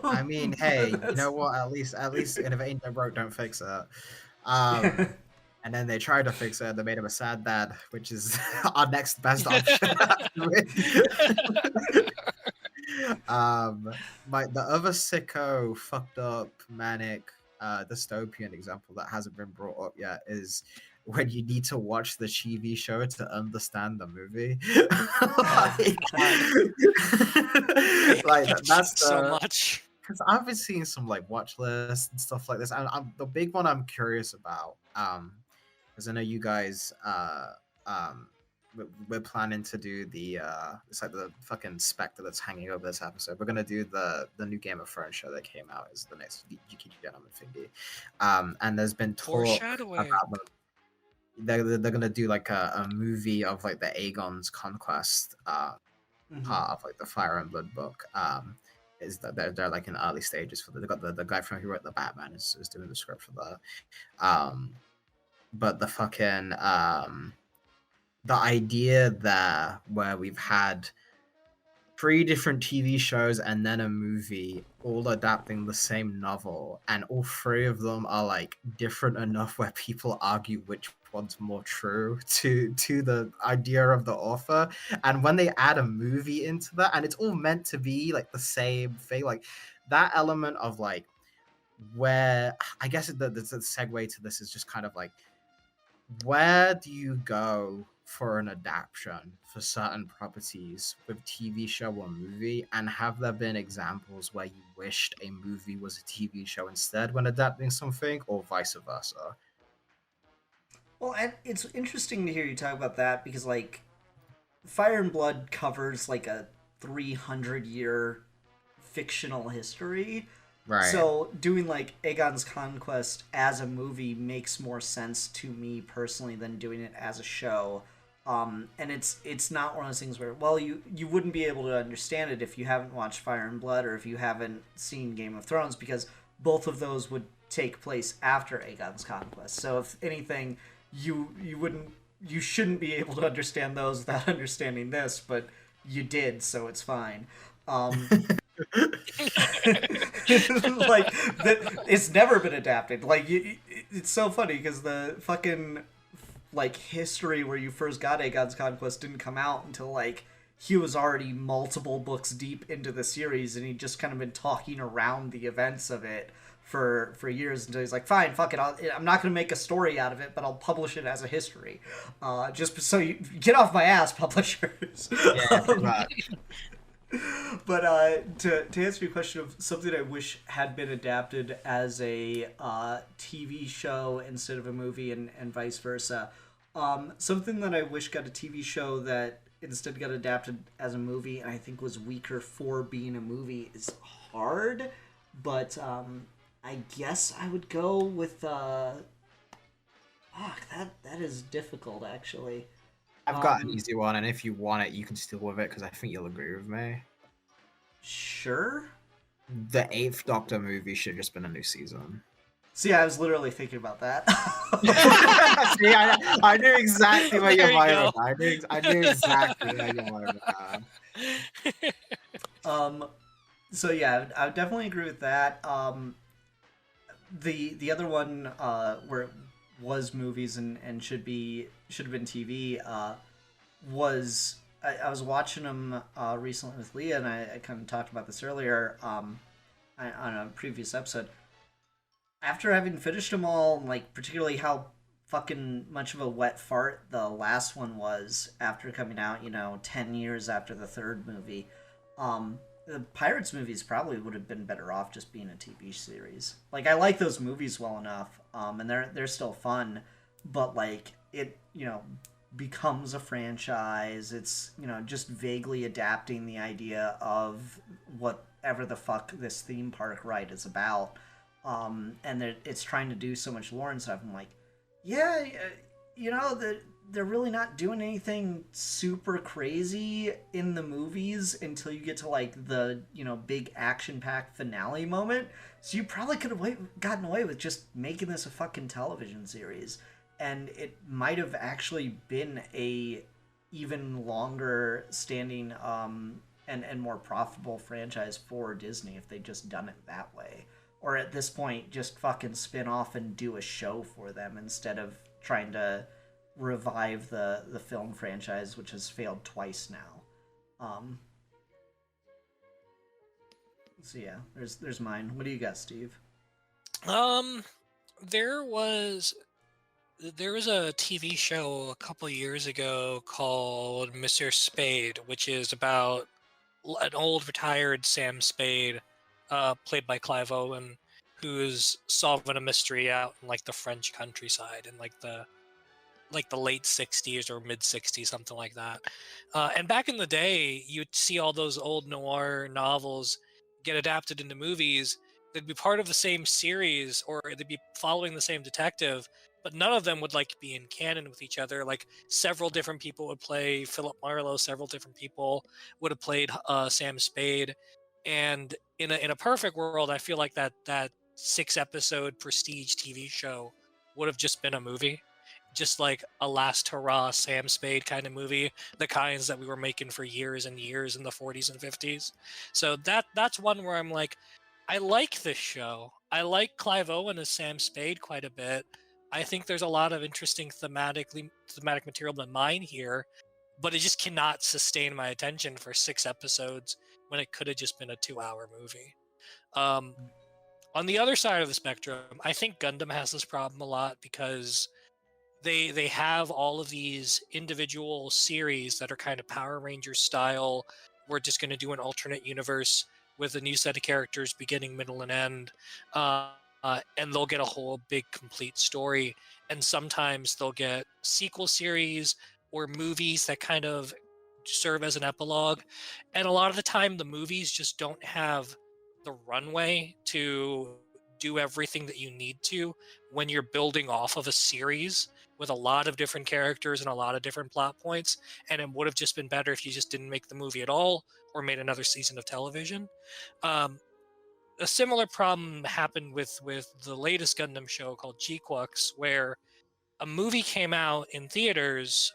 I mean, hey, you know what? At least if it ain't no broke, don't fix it. Um, and then they tried to fix it. They made him a sad dad, which is our next best option. The other sicko, fucked up, manic, dystopian example that hasn't been brought up yet is when you need to watch the TV show to understand the movie. That's so much. because I've been seeing some like watch lists and stuff like this. And the big one I'm curious about, because I know you guys, we're planning to do it's like the fucking specter that's hanging over this episode. We're gonna do the new Game of Thrones show that came out is the next Geeky gentleman thingy. And there's been talk Foreshadowing. about they're gonna do like a movie of like the Aegon's conquest part of like the Fire and Blood book. Is that they're like in early stages for they got the guy from who wrote the Batman is doing the script for that. But the fucking the idea there where we've had 3 different TV shows and then a movie all adapting the same novel, and all 3 of them are like different enough where people argue which one's more true to the idea of the author. And when they add a movie into that and it's all meant to be like the same thing, like that element of like where I guess the segue to this is just kind of like, where do you go for an adaptation for certain properties with TV show or movie, and have there been examples where you wished a movie was a TV show instead when adapting something, or vice versa? Well, and it's interesting to hear you talk about that because, like, Fire and Blood covers like a 300-year fictional history. Right. So doing like Aegon's Conquest as a movie makes more sense to me personally than doing it as a show. And it's not one of those things where, well, you wouldn't be able to understand it if you haven't watched Fire and Blood or if you haven't seen Game of Thrones, because both of those would take place after Aegon's Conquest. So if anything, you shouldn't be able to understand those without understanding this, but you did, so it's fine. Like it's never been adapted. Like it's so funny because the fucking like history where you first got Aegon's Conquest didn't come out until like he was already multiple books deep into the series, and he'd just kind of been talking around the events of it for years until he's like, fine, fuck it, I'm not going to make a story out of it, but I'll publish it as a history. Just so you get off my ass, publishers. Yeah, But to answer your question of something I wish had been adapted as a TV show instead of a movie, and vice versa, something that I wish got a TV show that instead got adapted as a movie and I think was weaker for being a movie is hard, but I guess I would go with that is difficult actually. I've got an easy one, and if you want it, you can steal with it because I think you'll agree with me. Sure. The 8th Doctor movie should have just been a new season. See, I was literally thinking about that. See, I knew exactly where There your you mind go. was. I knew exactly where your mind was. So yeah, I would definitely agree with that. The other one where it was movies and should have been TV was I was watching them recently with Leah, and I kind of talked about this earlier on a previous episode. After having finished them all, like particularly how fucking much of a wet fart the last one was after coming out, 10 years after the third movie, the Pirates movies probably would have been better off just being a TV series. Like, I like those movies well enough, and they're still fun, but like it, becomes a franchise. It's, just vaguely adapting the idea of whatever the fuck this theme park ride is about. And it's trying to do so much lore and stuff. I'm like, yeah, they're really not doing anything super crazy in the movies until you get to like the big action-packed finale moment. So you probably could have gotten away with just making this a fucking television series, and it might have actually been a even longer standing and more profitable franchise for Disney if they just done it that way. Or at this point, just fucking spin off and do a show for them instead of trying to revive the film franchise, which has failed twice now. So yeah, there's mine. What do you got, Steve? Um, there was a TV show a couple years ago called Mr. Spade, which is about an old retired Sam Spade, played by Clive Owen, who is solving a mystery out in like the French countryside in like the late 60s or mid 60s, something like that. And back in the day, you'd see all those old noir novels get adapted into movies. They'd be part of the same series or they'd be following the same detective, but none of them would like be in canon with each other. Like several different people would play Philip Marlowe, several different people would have played Sam Spade. And in a perfect world, I feel like that 6 episode prestige TV show would have just been a movie, just like a last hurrah Sam Spade kind of movie, the kinds that we were making for years and years in the 40s and 50s. So that's one where I'm like, I like this show. I like Clive Owen as Sam Spade quite a bit. I think there's a lot of interesting thematic material to mine here, but it just cannot sustain my attention for 6 episodes when it could have just been a 2-hour movie. On the other side of the spectrum, I think Gundam has this problem a lot because they have all of these individual series that are kind of Power Rangers style. We're just going to do an alternate universe with a new set of characters, beginning, middle, and end, and they'll get a whole big complete story. And sometimes they'll get sequel series or movies that kind of serve as an epilogue. And a lot of the time, the movies just don't have the runway to do everything that you need to when you're building off of a series with a lot of different characters and a lot of different plot points. And it would have just been better if you just didn't make the movie at all or made another season of television. A similar problem happened with the latest Gundam show called Geeky, where a movie came out in theaters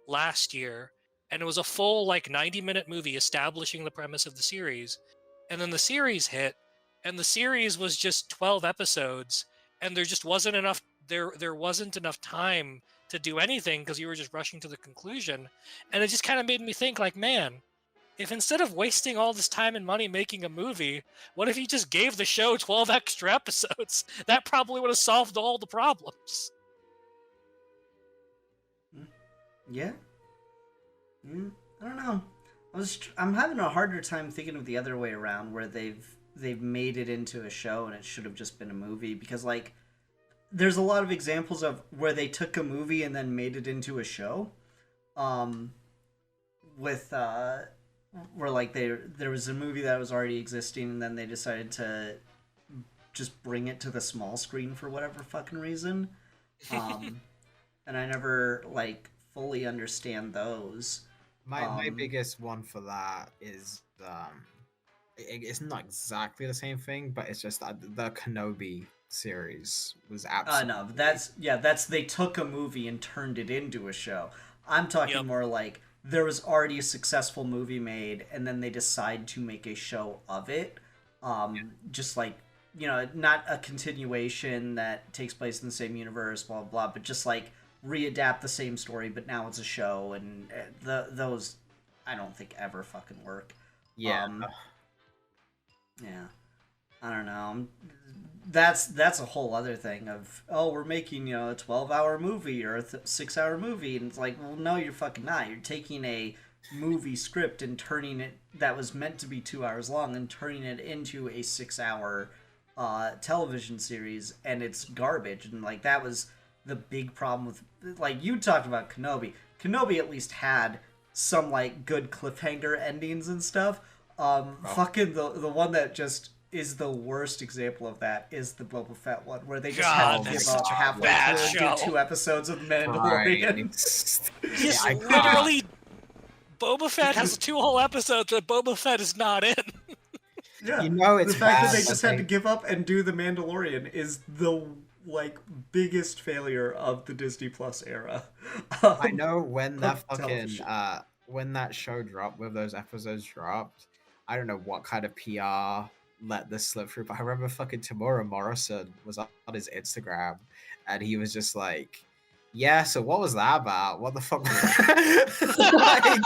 last year, and it was a full like 90-minute movie establishing the premise of the series. And then the series hit, and the series was just 12 episodes, and there just wasn't enough there wasn't enough time to do anything because you were just rushing to the conclusion. And it just kind of made me think like, man, if instead of wasting all this time and money making a movie, what if you just gave the show 12 extra episodes? That probably would have solved all the problems. Yeah. I don't know. I'm having a harder time thinking of the other way around, where they've made it into a show and it should have just been a movie, because like there's a lot of examples of where they took a movie and then made it into a show. With where like there was a movie that was already existing and then they decided to just bring it to the small screen for whatever fucking reason. And I never like fully understand those. My biggest one for that is it's not exactly the same thing, but it's just that the Kenobi series was absolutely no, that's they took a movie and turned it into a show. I'm talking more like there was already a successful movie made and then they decide to make a show of it. Just like, you know, not a continuation that takes place in the same universe, blah blah, but just like readapt the same story, but now it's a show, and those I don't think ever fucking work. Yeah. Yeah. I don't know. That's a whole other thing of, oh, we're making, you know, a 12-hour movie or a 6-hour movie, and it's like, well, no, you're fucking not. You're taking a movie script and turning it that was meant to be 2 hours long and turning it into a 6-hour television series, and it's garbage. And like that was the big problem with, like, you talked about Kenobi. Kenobi at least had some like good cliffhanger endings and stuff. Fucking the one that just is the worst example of that is the Boba Fett one, where they just had to give up halfway through and do 2 episodes of Mandalorian. Just literally, Boba Fett has 2 whole episodes that Boba Fett is not in. Yeah, you know, it's the fact bad, that they just had to give up and do the Mandalorian is the like biggest failure of the Disney Plus era. I know when that fucking when that show dropped, when those episodes dropped, I don't know what kind of PR let this slip through, but I remember fucking Tamura Morrison was on his Instagram, and he was just like, "Yeah, so what was that about? What the fuck?" Like,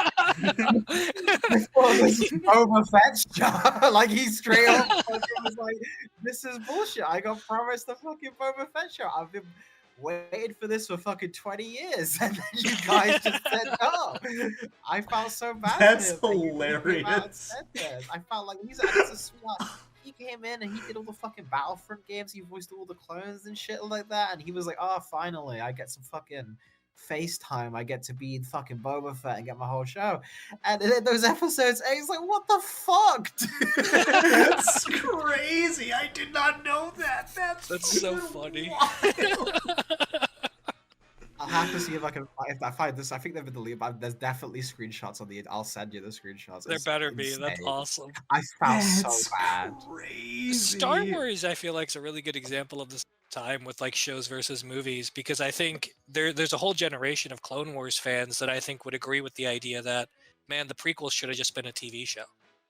before this Boba Fett show, like he straight up fucking was like, "This is bullshit. I got promised the fucking Boba Fett show. I've been waiting for this for fucking 20 years, and then you guys just said no." I felt so bad. That's for him that you came out and hilarious. said this. I felt like he's a sweetheart. He came in and he did all the fucking Battlefront games. He voiced all the clones and shit like that, and he was like, "Oh, finally, I get some fucking FaceTime. I get to be fucking Boba Fett and get my whole show." And then those episodes, and he's like, "What the fuck, dude?" That's crazy. I did not know that. That's so fucking funny. wild. I'll have to see if I find this. I think they've been deleted, but there's definitely screenshots on the. I'll send you the screenshots. There It's better be. That's insane. awesome. I felt That's so bad. crazy. Star Wars, I feel like, is a really good example of this time with like shows versus movies, because I think there's a whole generation of Clone Wars fans that I think would agree with the idea that, man, the prequels should have just been a TV show.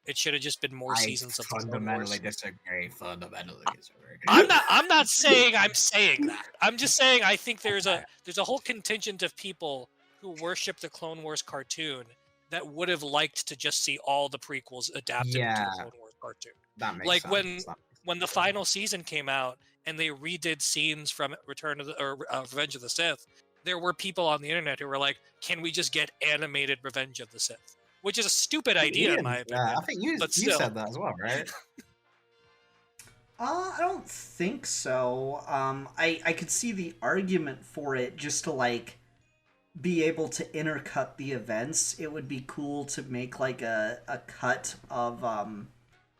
It should have just been more seasons of the Clone Wars. Fundamentally disagree. Fundamentally disagree. I'm not saying I'm saying that. I'm just saying I think there's a whole contingent of people who worship the Clone Wars cartoon that would have liked to just see all the prequels adapted to Yeah. the Clone Wars cartoon. That makes Like sense. when That when the final season came out and they redid scenes from Return of the or Revenge of the Sith, there were people on the internet who were like, "Can we just get animated Revenge of the Sith?" Which is a stupid idea in my opinion. Yeah, I think you but you still. said that as well, right? I don't think so. I could see the argument for it just to like be able to intercut the events. It would be cool to make like a cut of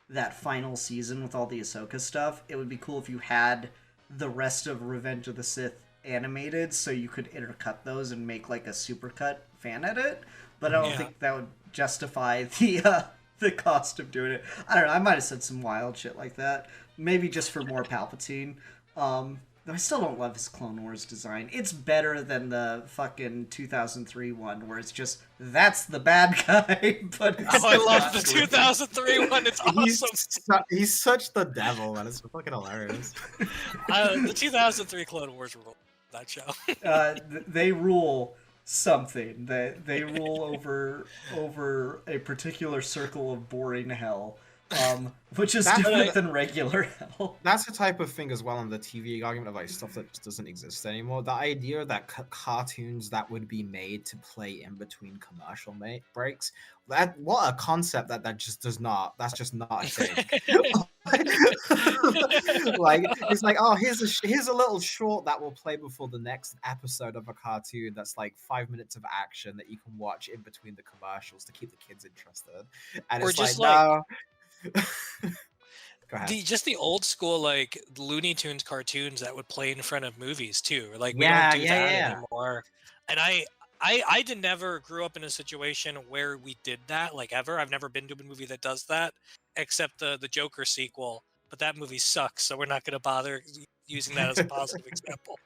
that final season with all the Ahsoka stuff. It would be cool if you had the rest of Revenge of the Sith animated, so you could intercut those and make like a supercut fan edit. But I don't Yeah. think that would justify the cost of doing it. I don't know. I might have said some wild shit like that. Maybe just for more Palpatine. Though I still don't love his Clone Wars design. It's better than the fucking 2003 one, where it's just, that's the bad guy. But it's Oh, I still love not the good. 2003 one. It's awesome. He's such the devil, man. It's fucking hilarious. The 2003 Clone Wars rule that show. They rule something. They rule over a particular circle of boring hell, which is That's different what- than regular hell. That's the type of thing as well in the TV argument of like stuff that just doesn't exist anymore. The idea that cartoons that would be made to play in between commercial breaks, that what a concept that just does not. That's just not a thing. Like it's like, oh, here's a little short that will play before the next episode of a cartoon that's like 5 minutes of action that you can watch in between the commercials to keep the kids interested. And Or it's just like, no. Go ahead. Just the old school like Looney Tunes cartoons that would play in front of movies too. Like we Yeah, don't do yeah, that yeah. anymore. And I never grew up in a situation where we did that, like ever. I've never been to a movie that does that, except the Joker sequel. But that movie sucks, so we're not going to bother using that as a positive example.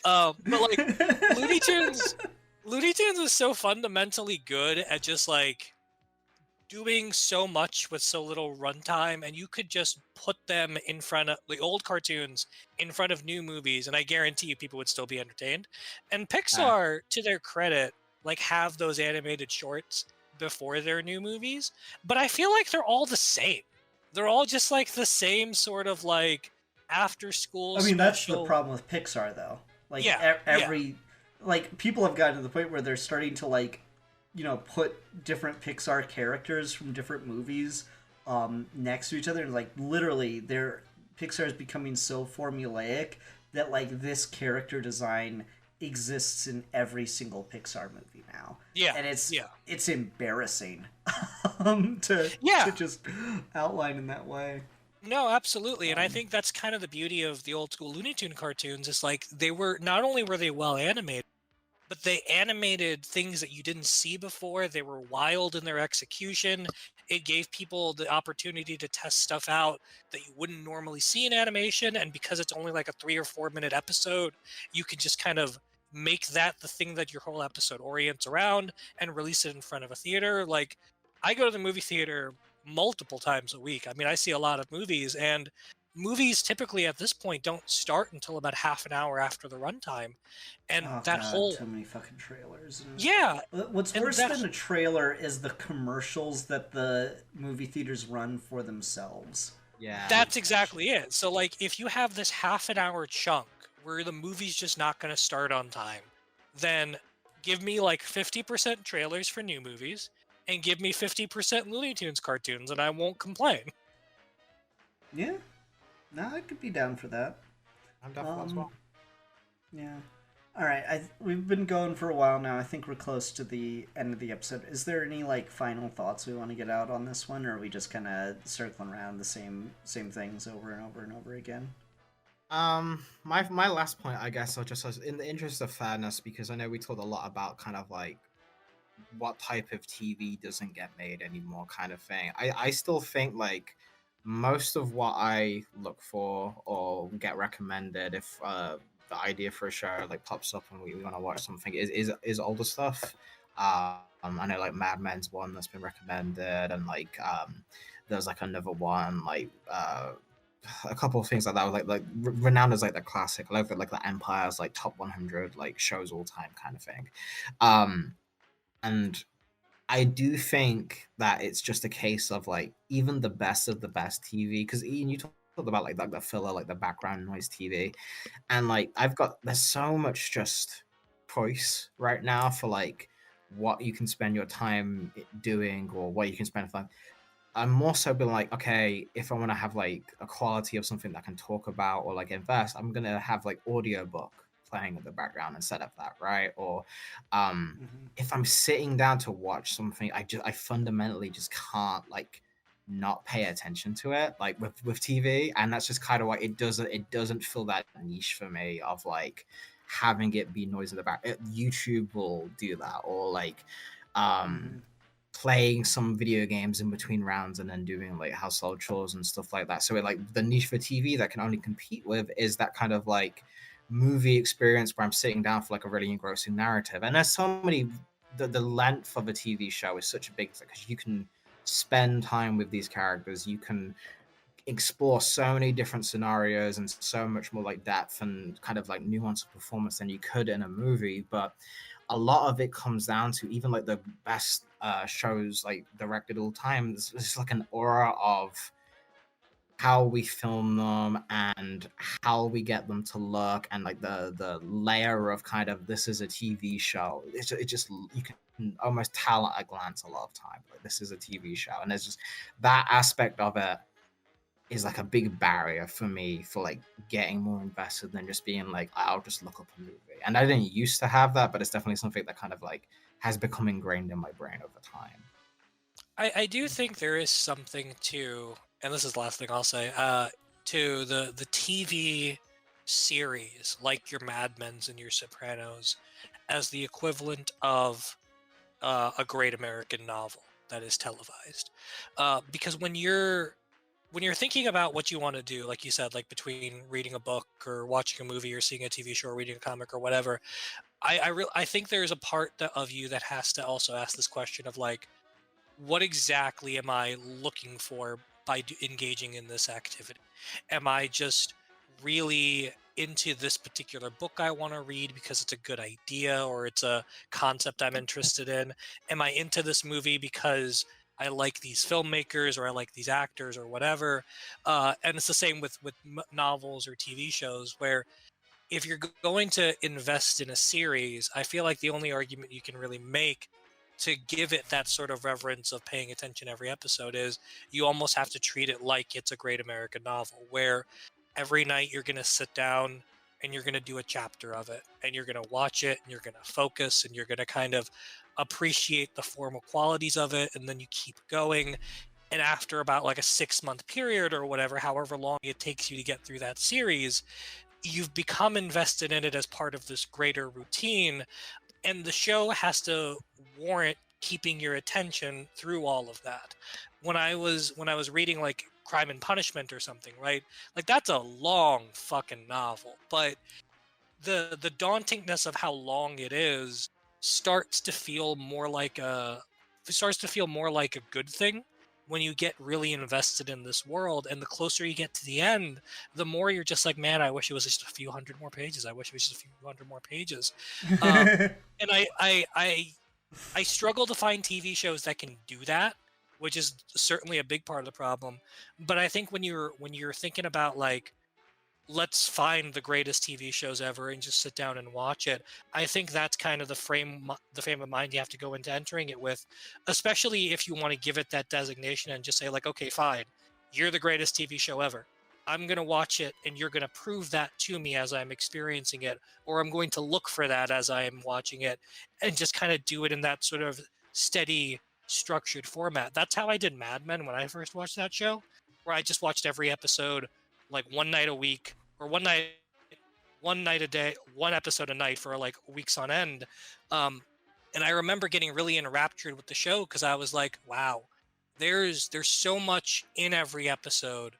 But like Looney Tunes is so fundamentally good at just like doing so much with so little runtime, and you could just put them in front of the old cartoons in front of new movies, and I guarantee you people would still be entertained. And Pixar, to their credit, like have those animated shorts before their new movies, but I feel like they're all the same. They're all just like the same sort of like after school. I mean, that's the special- problem with Pixar, though. Like Yeah, every like people have gotten to the point where they're starting to like, you know, put different Pixar characters from different movies next to each other. And like literally, Pixar is becoming so formulaic that like this character design exists in every single Pixar movie now. Yeah, And it's yeah. embarrassing Yeah. to just outline in that way. No, absolutely. And I think that's kind of the beauty of the old school Looney Tune cartoons is like they were not only were they well animated, but they animated things that you didn't see before. They were wild in their execution. It gave people the opportunity to test stuff out that you wouldn't normally see in animation. And because it's only like a 3 or 4 minute episode, you could just kind of make that the thing that your whole episode orients around and release it in front of a theater. Like, I go to the movie theater multiple times a week. I mean, I see a lot of movies, and movies typically at this point don't start until about half an hour after the runtime. And Oh that god, whole, too many fucking trailers. yeah, What's and worse that than a trailer is the commercials that the movie theaters run for themselves. Yeah. That's exactly it. So, like, if you have this half an hour chunk where the movie's just not going to start on time, then give me like 50% trailers for new movies and give me 50% Looney Tunes cartoons, and I won't complain. Yeah, no, I could be down for that. I'm definitely as well. Yeah. All right, we've been going for a while now. I think we're close to the end of the episode. Is there any like final thoughts we want to get out on this one, or are we just kind of circling around the same things over and over and over again? My last point, I guess, I'll just in the interest of fairness, because I know we talked a lot about kind of like what type of TV doesn't get made anymore, kind of thing. I still think like most of what I look for or get recommended if the idea for a show like pops up and we want to watch something is older stuff. I know like Mad Men's one that's been recommended, and like there's like another one like a couple of things like that, like renowned as like the classic, like the Empire's like top 100 like shows all time kind of thing. And I do think that it's just a case of like even the best of the best TV, because Ian, you talked about like the filler, like the background noise TV, and like there's so much just choice right now for like what you can spend your time doing or what you can spend fun. I'm more so been like, okay, if I want to have like a quality of something that I can talk about or like invest, I'm gonna have like audiobook playing in the background and set up that, right? Or if I'm sitting down to watch something, I fundamentally just can't like not pay attention to it, like with TV. And that's just kind of why it doesn't fill that niche for me of like having it be noise in the back. YouTube will do that, or like playing some video games in between rounds and then doing like household chores and stuff like that. So it, like the niche for TV that can only compete with is that kind of like movie experience where I'm sitting down for like a really engrossing narrative. And there's so many, the length of a TV show is such a big thing because you can spend time with these characters, you can explore so many different scenarios and so much more like depth and kind of like nuance of performance than you could in a movie. But a lot of it comes down to even like the best shows like directed all time. There's like an aura of how we film them and how we get them to look, and like the layer of kind of this is a TV show. It just you can almost tell at a glance a lot of time like this is a TV show, and there's just that aspect of it is like a big barrier for me for like getting more invested than just being like I'll just look up a movie. And I didn't used to have that, but it's definitely something that kind of like has become ingrained in my brain over time. I do think there is something to, and this is the last thing I'll say, to the TV series, like your Mad Men's and your Sopranos, as the equivalent of a great American novel that is televised. Because when you're thinking about what you want to do, like you said, like between reading a book or watching a movie or seeing a TV show or reading a comic or whatever, I think there's a part of you that has to also ask this question of like, what exactly am I looking for by engaging in this activity? Am I just really into this particular book I want to read because it's a good idea or it's a concept I'm interested in? Am I into this movie because I like these filmmakers or I like these actors or whatever? And it's the same with novels or TV shows, where if you're going to invest in a series, I feel like the only argument you can really make to give it that sort of reverence of paying attention every episode is you almost have to treat it like it's a great American novel, where every night you're going to sit down and you're going to do a chapter of it and you're going to watch it and you're going to focus and you're going to kind of appreciate the formal qualities of it, and then you keep going. And after about like a 6-month period or whatever, however long it takes you to get through that series, you've become invested in it as part of this greater routine, and the show has to warrant keeping your attention through all of that. When I was reading like Crime and Punishment or something, right? Like that's a long fucking novel, but the dauntingness of how long it is starts to feel more like a good thing when you get really invested in this world. And the closer you get to the end, the more you're just like, man, I wish it was just a few hundred more pages. I wish it was just a few hundred more pages. And I struggle to find TV shows that can do that, which is certainly a big part of the problem. But I think when you're thinking about like, let's find the greatest TV shows ever and just sit down and watch it, I think that's kind of the frame of mind you have to go into entering it with, especially if you want to give it that designation and just say like, okay, fine, you're the greatest TV show ever. I'm going to watch it and you're going to prove that to me as I'm experiencing it, or I'm going to look for that as I'm watching it, and just kind of do it in that sort of steady, structured format. That's how I did Mad Men when I first watched that show, where I just watched every episode like one night a week, or one night a day, one episode a night for like weeks on end. And I remember getting really enraptured with the show because I was like, wow, there's so much in every episode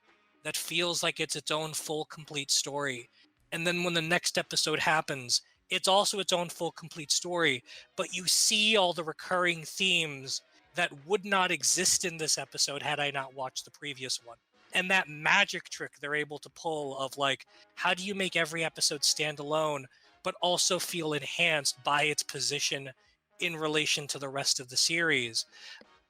that feels like it's its own full, complete story. And then when the next episode happens, it's also its own full, complete story, but you see all the recurring themes that would not exist in this episode had I not watched the previous one. And that magic trick they're able to pull of like, how do you make every episode stand alone, but also feel enhanced by its position in relation to the rest of the series?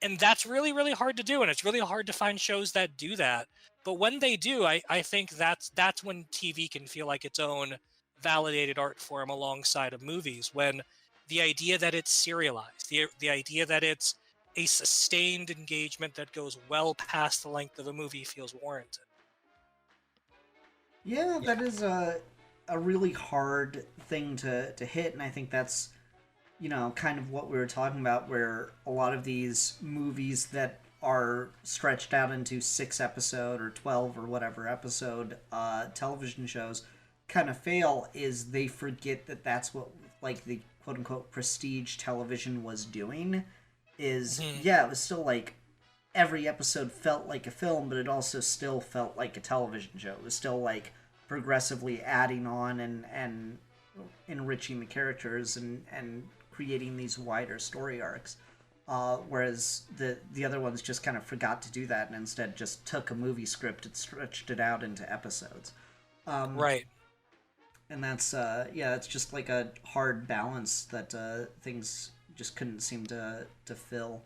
And that's really, really hard to do. And it's really hard to find shows that do that. But when they do, I think that's when TV can feel like its own validated art form alongside of movies, when the idea that it's serialized, the idea that it's a sustained engagement that goes well past the length of a movie feels warranted. Yeah, that is a really hard thing to hit, and I think that's, you know, kind of what we were talking about, where a lot of these movies that are stretched out into 6-episode or 12 or whatever episode television shows kind of fail, is they forget that that's what like the quote-unquote prestige television was doing. Is yeah, it was still like every episode felt like a film, but it also still felt like a television show. It was still like progressively adding on and enriching the characters and creating these wider story arcs. Whereas the other ones just kind of forgot to do that and instead just took a movie script and stretched it out into episodes. Right. And that's it's just like a hard balance that things just couldn't seem to fill.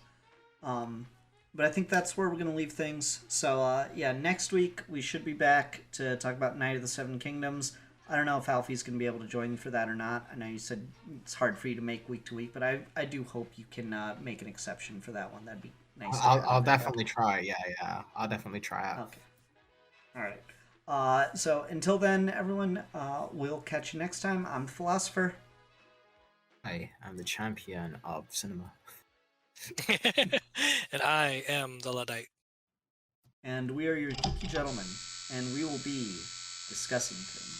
But I think that's where we're going to leave things. So, next week we should be back to talk about Night of the Seven Kingdoms. I don't know if Alfie's going to be able to join you for that or not. I know you said it's hard for you to make week to week, but I do hope you can make an exception for that one. That'd be nice. I'll definitely try. Yeah. I'll definitely try out. Okay. All right. So until then, everyone, we'll catch you next time. I'm the Philosopher. I am the champion of cinema. And I am the Luddite. And we are your geeky gentlemen, and we will be discussing things.